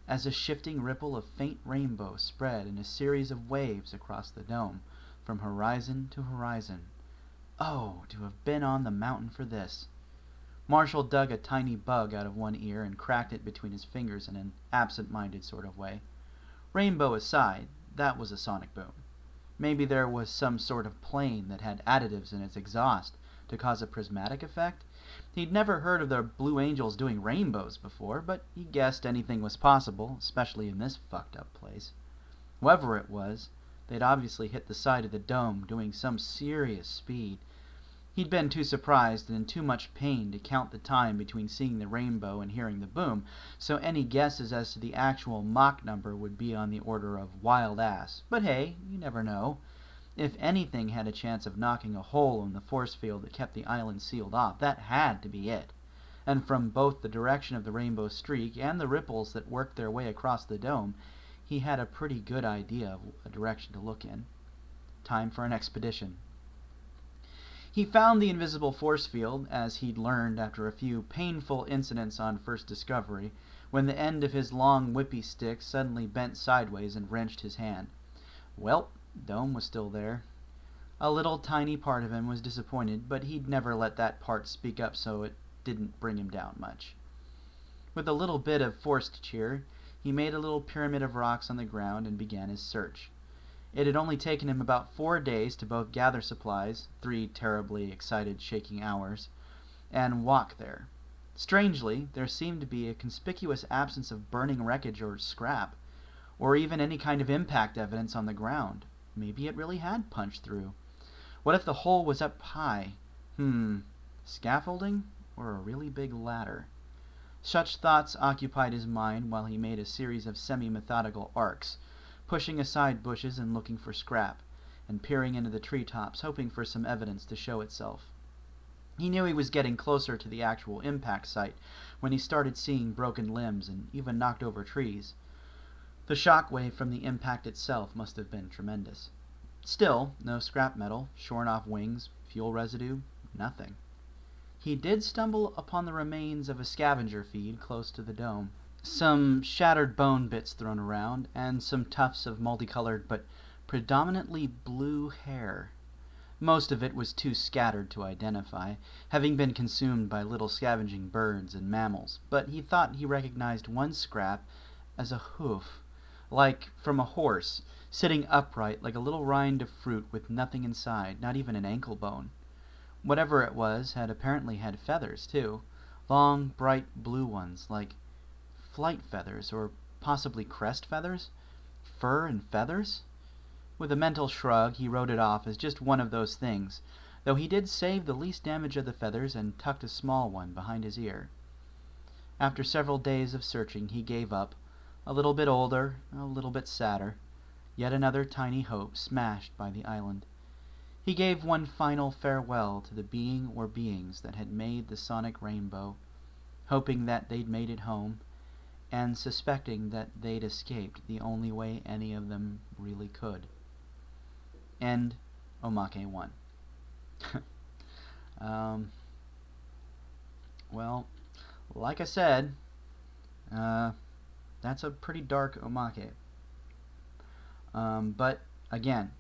as a shifting ripple of faint rainbow spread in a series of waves across the dome, from horizon to horizon. Oh, to have been on the mountain for this! Marshall dug a tiny bug out of one ear and cracked it between his fingers in an absent-minded sort of way. Rainbow aside, that was a sonic boom. Maybe there was some sort of plane that had additives in its exhaust to cause a prismatic effect? He'd never heard of the Blue Angels doing rainbows before, but he guessed anything was possible, especially in this fucked-up place. Whoever it was, they'd obviously hit the side of the dome, doing some serious speed. He'd been too surprised and in too much pain to count the time between seeing the rainbow and hearing the boom, so any guesses as to the actual Mach number would be on the order of wild ass. But hey, you never know. If anything had a chance of knocking a hole in the force field that kept the island sealed off, that had to be it. And from both the direction of the rainbow streak and the ripples that worked their way across the dome, he had a pretty good idea of a direction to look in. Time for an expedition. He found the invisible force field, as he'd learned after a few painful incidents on first discovery, when the end of his long whippy stick suddenly bent sideways and wrenched his hand. Well, dome was still there. A little tiny part of him was disappointed, but he'd never let that part speak up, so it didn't bring him down much. With a little bit of forced cheer, he made a little pyramid of rocks on the ground and began his search. It had only taken him about 4 days to both gather supplies, 3 terribly excited, shaking hours, and walk there. Strangely, there seemed to be a conspicuous absence of burning wreckage or scrap, or even any kind of impact evidence on the ground. Maybe it really had punched through. What if the hole was up high? Scaffolding or a really big ladder? Such thoughts occupied his mind while he made a series of semi-methodical arcs, pushing aside bushes and looking for scrap, and peering into the treetops, hoping for some evidence to show itself. He knew he was getting closer to the actual impact site when he started seeing broken limbs and even knocked over trees. The shock wave from the impact itself must have been tremendous. Still, no scrap metal, shorn off wings, fuel residue, nothing. He did stumble upon the remains of a scavenger feed close to the dome. Some shattered bone bits thrown around, and some tufts of multicolored but predominantly blue hair. Most of it was too scattered to identify, having been consumed by little scavenging birds and mammals, but he thought he recognized one scrap as a hoof, like from a horse, sitting upright like a little rind of fruit with nothing inside, not even an ankle bone. Whatever it was had apparently had feathers, too. Long, bright blue ones, like flight feathers, or possibly crest feathers? Fur and feathers? With a mental shrug, he wrote it off as just one of those things, though he did save the least damage of the feathers and tucked a small one behind his ear. After several days of searching, he gave up, a little bit older, a little bit sadder. Yet another tiny hope smashed by the island. He gave one final farewell to the being or beings that had made the sonic rainbow, hoping that they'd made it home, and suspecting that they'd escaped the only way any of them really could. End Omake 1. Well, like I said, that's a pretty dark Omake. But, again,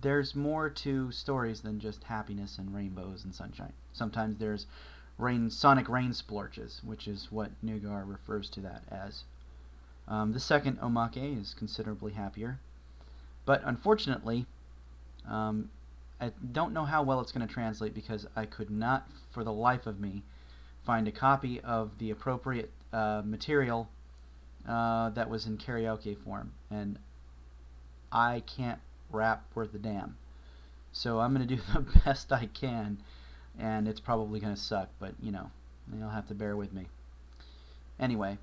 there's more to stories than just happiness and rainbows and sunshine. Sometimes there's sonic rain splorches, which is what Nugar refers to that as. The second Omake is considerably happier, but unfortunately, I don't know how well it's going to translate because I could not, for the life of me, find a copy of the appropriate material that was in karaoke form, and I can't rap worth a damn. So I'm going to do the best I can, and it's probably going to suck, but you'll have to bear with me. Anyway,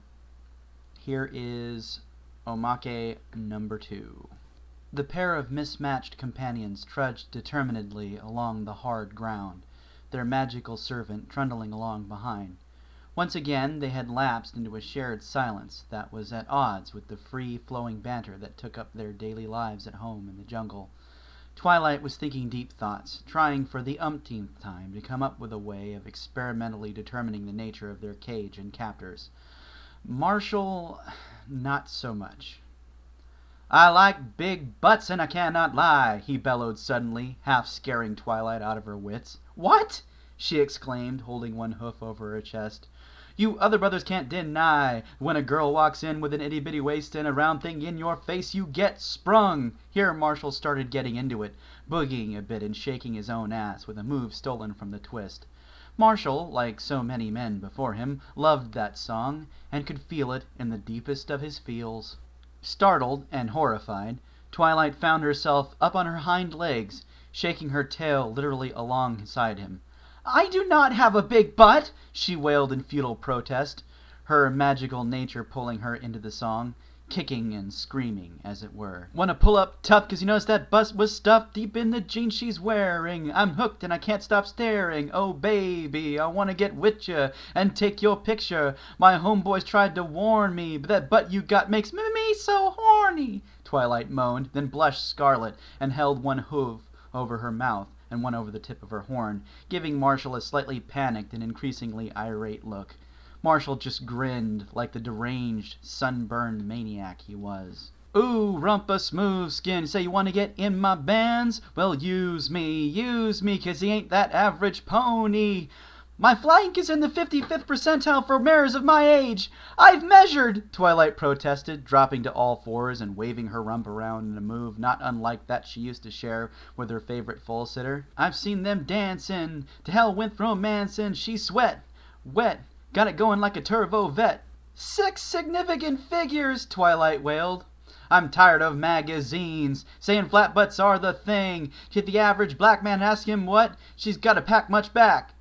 here is Omake number 2. The pair of mismatched companions trudged determinedly along the hard ground, their magical servant trundling along behind. Once again they had lapsed into a shared silence that was at odds with the free-flowing banter that took up their daily lives at home in the jungle. Twilight was thinking deep thoughts, trying for the umpteenth time to come up with a way of experimentally determining the nature of their cage and captors. Marshall, not so much. "I like big butts and I cannot lie," he bellowed suddenly, half scaring Twilight out of her wits. "What?" she exclaimed, holding one hoof over her chest. "You other brothers can't deny when a girl walks in with an itty-bitty waist and a round thing in your face, you get sprung." Here Marshall started getting into it, boogieing a bit and shaking his own ass with a move stolen from the twist. Marshall, like so many men before him, loved that song, and could feel it in the deepest of his feels. Startled and horrified, Twilight found herself up on her hind legs, shaking her tail literally alongside him. "I do not have a big butt!" she wailed in futile protest, her magical nature pulling her into the song, kicking and screaming, as it were. "Wanna pull up tough 'cause you noticed that bust was stuffed deep in the jeans she's wearing. I'm hooked and I can't stop staring. Oh baby, I wanna get with ya and take your picture. My homeboys tried to warn me, but that butt you got makes me so horny," Twilight moaned, then blushed scarlet and held one hoof over her mouth and one over the tip of her horn, giving Marshall a slightly panicked and increasingly irate look. Marshall just grinned like the deranged, sunburned maniac he was. Ooh, rumpa smooth skin. Say you want to get in my bands? Well, use me, 'cause he ain't that average pony. My flank is in the 55th percentile for mares of my age. I've measured, Twilight protested, dropping to all fours and waving her rump around in a move not unlike that she used to share with her favorite full-sitter. I've seen them dancing. To hell with romancing. She's wet, got it going like a turbo vet. 6 significant figures, Twilight wailed. I'm tired of magazines saying flat butts are the thing. Hit the average black man, ask him what, she's got to pack much back.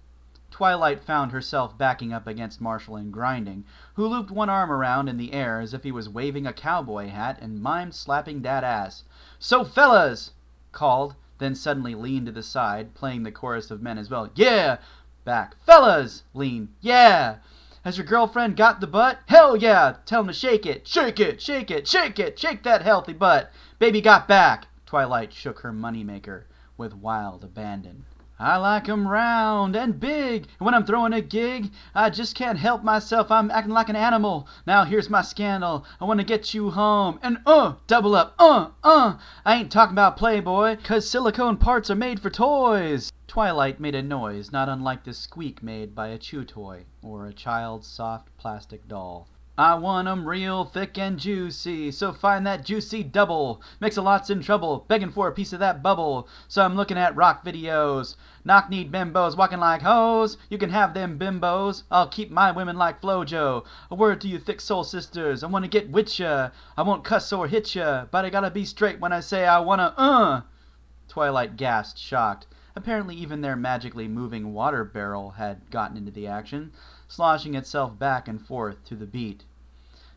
Twilight found herself backing up against Marshall and Grinding, who looped one arm around in the air as if he was waving a cowboy hat and mimed slapping dat ass. So fellas, called, then suddenly leaned to the side, playing the chorus of men as well. Yeah! Back. Fellas! Lean. Yeah! Has your girlfriend got the butt? Hell yeah! Tell him to shake it. Shake it! Shake it! Shake it! Shake that healthy butt! Baby got back! Twilight shook her moneymaker with wild abandon. I like 'em round and big, and when I'm throwing a gig, I just can't help myself, I'm acting like an animal. Now here's my scandal, I want to get you home, and double up, I ain't talking about Playboy, 'cause silicone parts are made for toys. Twilight made a noise not unlike the squeak made by a chew toy, or a child's soft plastic doll. I want 'em real thick and juicy, so find that juicy double. Mix-a-lot's in trouble, begging for a piece of that bubble. So I'm looking at rock videos. Knock-kneed bimbos walking like hoes. You can have them bimbos. I'll keep my women like Flojo. A word to you thick soul sisters, I wanna get with ya. I won't cuss or hit ya, but I gotta be straight when I say I wanna, Twilight gasped, shocked. Apparently even their magically moving water barrel had gotten into the action, sloshing itself back and forth to the beat.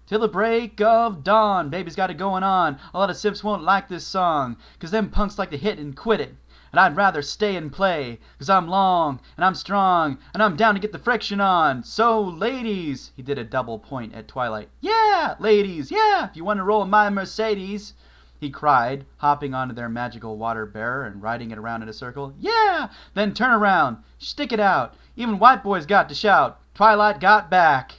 Till the break of dawn, baby's got it going on. A lot of simps won't like this song, 'cause them punks like to hit and quit it. And I'd rather stay and play, 'cause I'm long, and I'm strong, and I'm down to get the friction on. So, ladies, he did a double point at Twilight. Yeah, ladies, yeah, if you want to roll my Mercedes, he cried, hopping onto their magical water bearer and riding it around in a circle. Yeah, then turn around, stick it out. Even white boys got to shout, Twilight got back.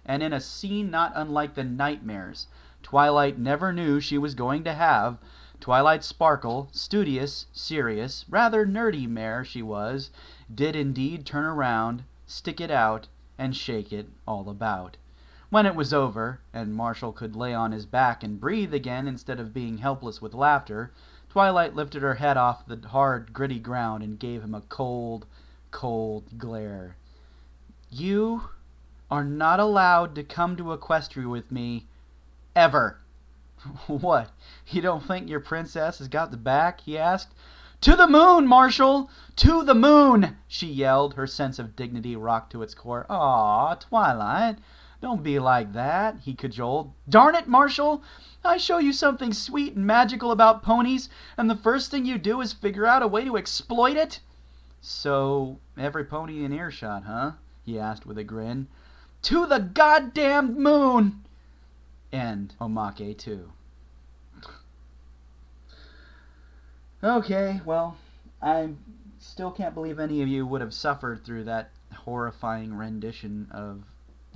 And in a scene not unlike the nightmares Twilight never knew she was going to have, Twilight Sparkle, studious, serious, rather nerdy mare she was, did indeed turn around, stick it out, and shake it all about. When it was over, and Marshall could lay on his back and breathe again instead of being helpless with laughter, Twilight lifted her head off the hard, gritty ground and gave him a cold, cold glare. You are not allowed to come to Equestria with me, ever. What, you don't think your princess has got the back? He asked. To the moon, Marshall! To the moon! She yelled, her sense of dignity rocked to its core. Aw, Twilight, don't be like that, he cajoled. Darn it, Marshall! I show you something sweet and magical about ponies, and the first thing you do is figure out a way to exploit it? So, every pony in earshot, huh? He asked with a grin. To the goddamned moon! And Omake, too. Okay, well, I still can't believe any of you would have suffered through that horrifying rendition of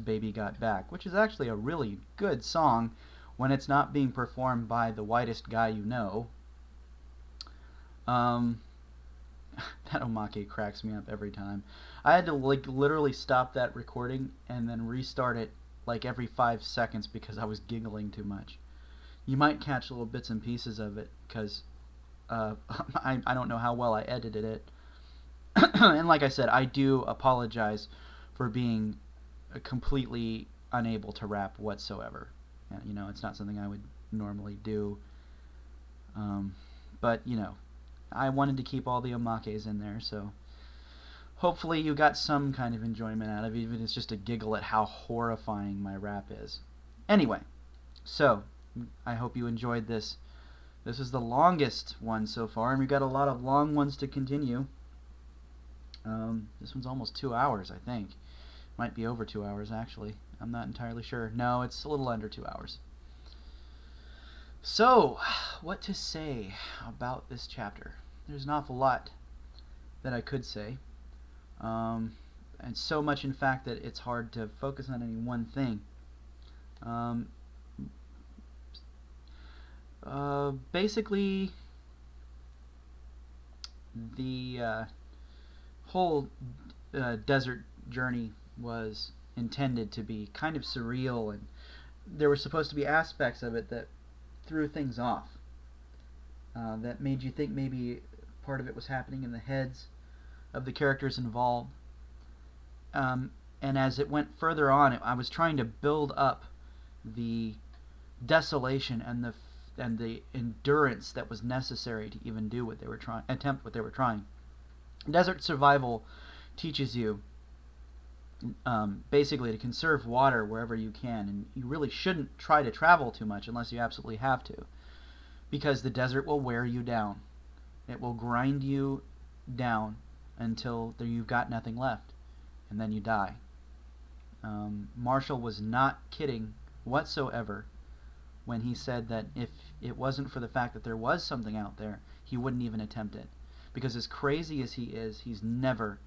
Baby Got Back, which is actually a really good song when it's not being performed by the whitest guy you know. That Omake cracks me up every time. I had to literally stop that recording and then restart it like every 5 seconds because I was giggling too much. You might catch little bits and pieces of it because I don't know how well I edited it. And like I said, I do apologize for being completely unable to rap whatsoever. You know, it's not something I would normally do. But, you know, I wanted to keep all the Omakes in there, so hopefully you got some kind of enjoyment out of it, even if it's just a giggle at how horrifying my rap is. Anyway, so I hope you enjoyed this. This is the longest one so far, and we've got a lot of long ones to continue. This one's almost 2 hours, I think. Might be over 2 hours, actually. I'm not entirely sure. No, it's a little under 2 hours. So, what to say about this chapter? There's an awful lot that I could say. And so much, in fact, that it's hard to focus on any one thing. Basically, the whole desert journey was intended to be kind of surreal, and there were supposed to be aspects of it that threw things off, that made you think maybe part of it was happening in the heads of the characters involved. And as it went further on, I was trying to build up the desolation and the endurance that was necessary to even do what they were trying, attempt what they were trying. Desert survival teaches you basically to conserve water wherever you can, and you really shouldn't try to travel too much unless you absolutely have to, because the desert will wear you down. It will grind you down until you've got nothing left, and then you die. Marshall was not kidding whatsoever when he said that if it wasn't for the fact that there was something out there, he wouldn't even attempt it. Because as crazy as he is, he's never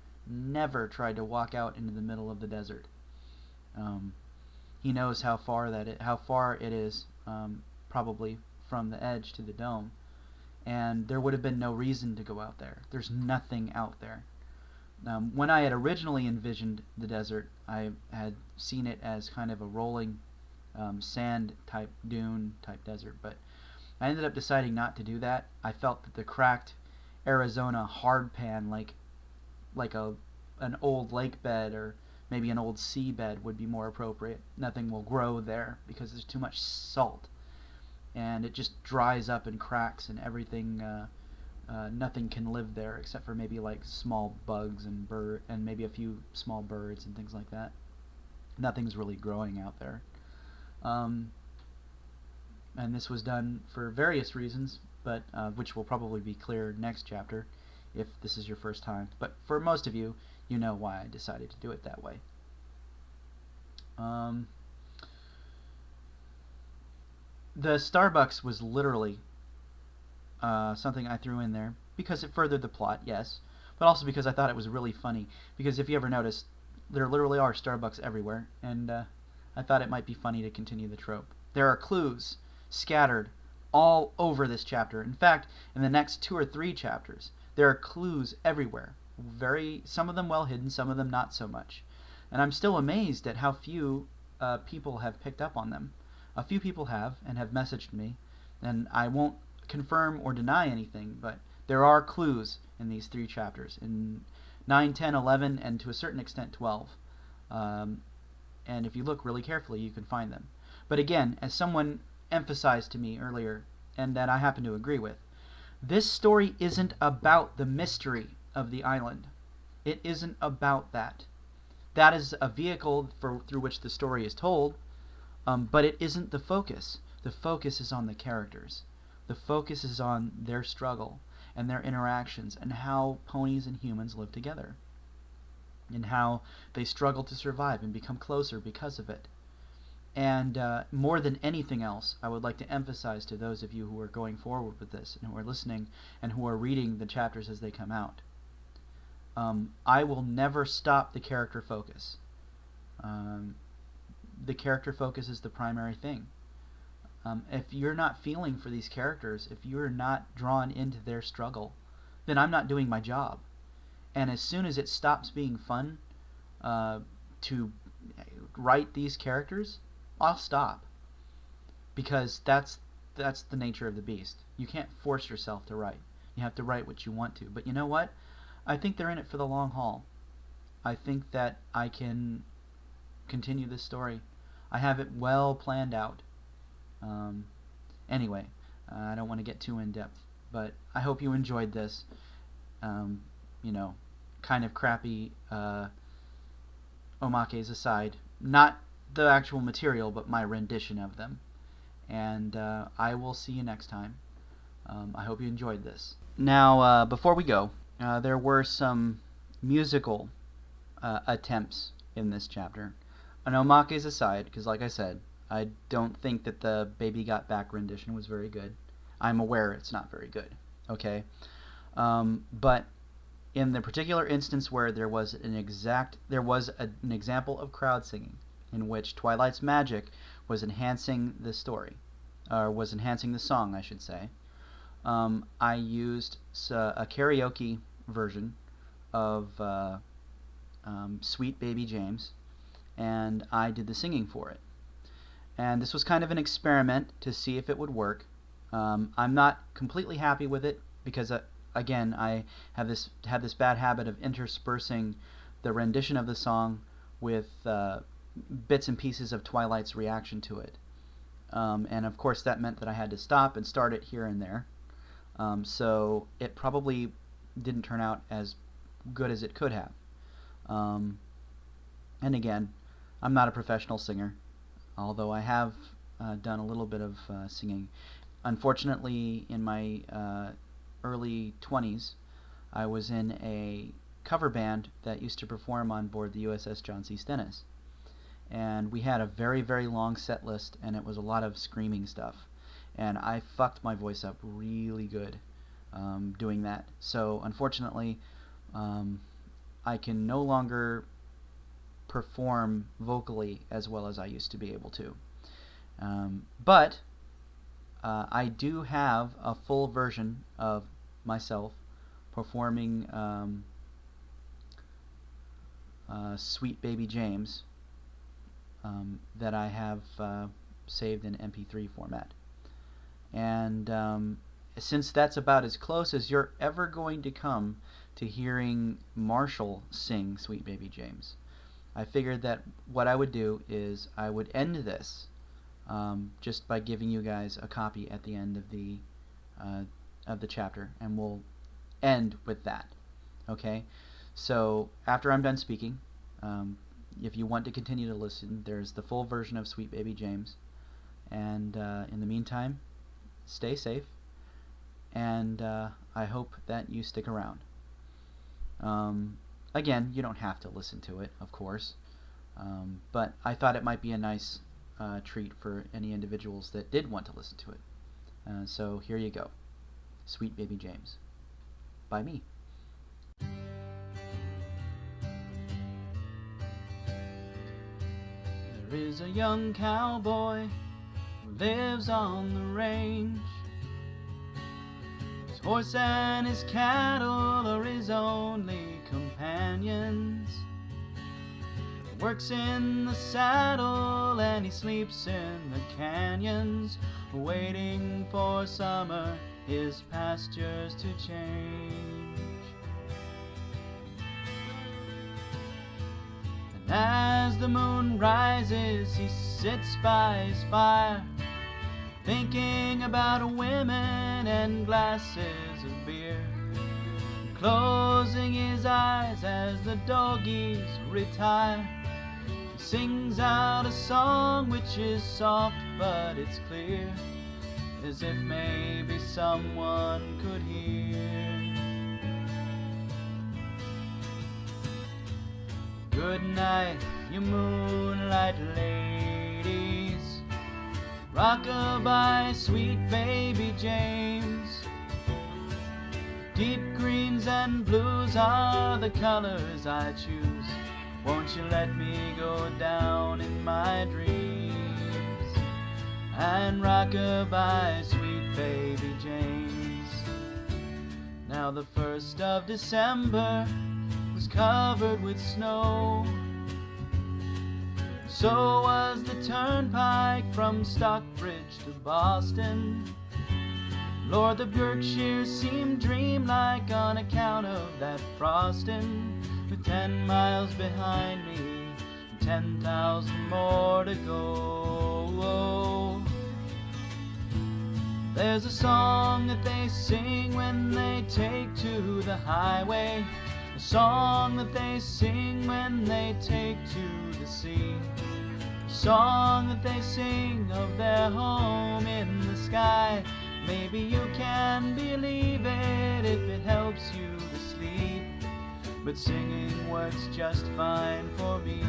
tried to walk out into the middle of the desert. He knows how far it is, probably from the edge to the dome, and there would have been no reason to go out there. There's nothing out there. When I had originally envisioned the desert, I had seen it as kind of a rolling sand type dune type desert, but I ended up deciding not to do that. I felt that the cracked Arizona hardpan, like an old lake bed or maybe an old sea bed, would be more appropriate. Nothing will grow there because there's too much salt, and it just dries up and cracks, and everything. Nothing can live there except for maybe like small bugs and maybe a few small birds and things like that. Nothing's really growing out there. And this was done for various reasons, but which will probably be clear next chapter if this is your first time. But for most of you, you know why I decided to do it that way. The Starbucks was literally something I threw in there because it furthered the plot, yes, but also because I thought it was really funny. Because if you ever noticed, there literally are Starbucks everywhere, and I thought it might be funny to continue the trope. There are clues scattered all over this chapter. In fact, in the next 2 or 3 chapters, there are clues everywhere. Some of them well hidden, some of them not so much. And I'm still amazed at how few people have picked up on them. A few people have, and have messaged me, and I won't confirm or deny anything, but there are clues in these 3 chapters, in 9, 10, 11, and to a certain extent 12. And if you look really carefully, you can find them. But again, as someone emphasized to me earlier, and that I happen to agree with, this story isn't about the mystery of the island. It isn't about that. That is a vehicle through which the story is told, but it isn't the focus. The focus is on the characters. The focus is on their struggle and their interactions and how ponies and humans live together, and how they struggle to survive and become closer because of it. And more than anything else, I would like to emphasize to those of you who are going forward with this and who are listening and who are reading the chapters as they come out, I will never stop the character focus. The character focus is the primary thing. If you're not feeling for these characters, if you're not drawn into their struggle, then I'm not doing my job. And as soon as it stops being fun to write these characters, I'll stop. Because that's the nature of the beast. You can't force yourself to write. You have to write what you want to. But you know what? I think they're in it for the long haul. I think that I can continue this story. I have it well planned out. Anyway, I don't want to get too in depth, but I hope you enjoyed this, kind of crappy Omakes aside. Not the actual material, but my rendition of them. And I will see you next time. I hope you enjoyed this. Now, before we go, there were some musical attempts in this chapter. And Omakes aside, because like I said, I don't think that the Baby Got Back rendition was very good. I'm aware it's not very good. Okay? But in the particular instance where there was an example of crowd singing in which Twilight's magic was enhancing the story, or was enhancing the song, I should say, I used a karaoke version of Sweet Baby James, and I did the singing for it. And this was kind of an experiment to see if it would work. I'm not completely happy with it because, again, I have had this bad habit of interspersing the rendition of the song with bits and pieces of Twilight's reaction to it. And of course that meant that I had to stop and start it here and there. So it probably didn't turn out as good as it could have. And again, I'm not a professional singer, although I have done a little bit of singing. Unfortunately, in my early 20s, I was in a cover band that used to perform on board the USS John C. Stennis. And we had a very, very long set list, and it was a lot of screaming stuff. And I fucked my voice up really good doing that. So unfortunately, I can no longer perform vocally as well as I used to be able to. But I do have a full version of myself performing Sweet Baby James that I have saved in MP3 format. And since that's about as close as you're ever going to come to hearing Marshall sing Sweet Baby James, I figured that what I would do is I would end this just by giving you guys a copy at the end of the chapter, and we'll end with that. Okay? So after I'm done speaking, if you want to continue to listen, there's the full version of Sweet Baby James. And in the meantime, stay safe, and I hope that you stick around. Again, you don't have to listen to it, of course, but I thought it might be a nice treat for any individuals that did want to listen to it. So here you go. Sweet Baby James by me. There is a young cowboy who lives on the range. His horse and his cattle are his only companions. He works in the saddle and he sleeps in the canyons, waiting for summer, his pastures to change. And as the moon rises, he sits by his fire, thinking about women and glasses of beer, closing his eyes as the doggies retire. He sings out a song which is soft but it's clear, as if maybe someone could hear. Good night, you moonlight ladies, rock-a-bye, Sweet Baby James. Deep greens and blues are the colors I choose. Won't you let me go down in my dreams and rock-a-bye, Sweet Baby James. Now the 1st of December was covered with snow, so was the turnpike from Stockbridge to Boston. Lord, the Berkshires seemed dreamlike on account of that frosting. With 10 miles behind me, 10,000 more to go. There's a song that they sing when they take to the highway, a song that they sing when they take to the sea, a song that they sing of their home in the sky. Maybe you can believe it if it helps you to sleep, but singing works just fine for me.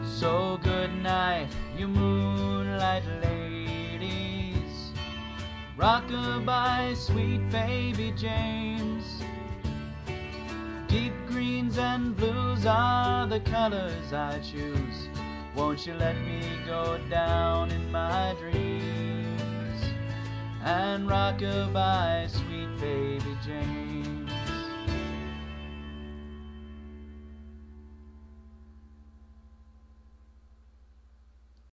So good night, you moonlight ladies, rock-a-bye, Sweet Baby James. Deep greens and blues are the colors I choose. Won't you let me go down in my dreams and rock-a-bye, sweet baby Jane?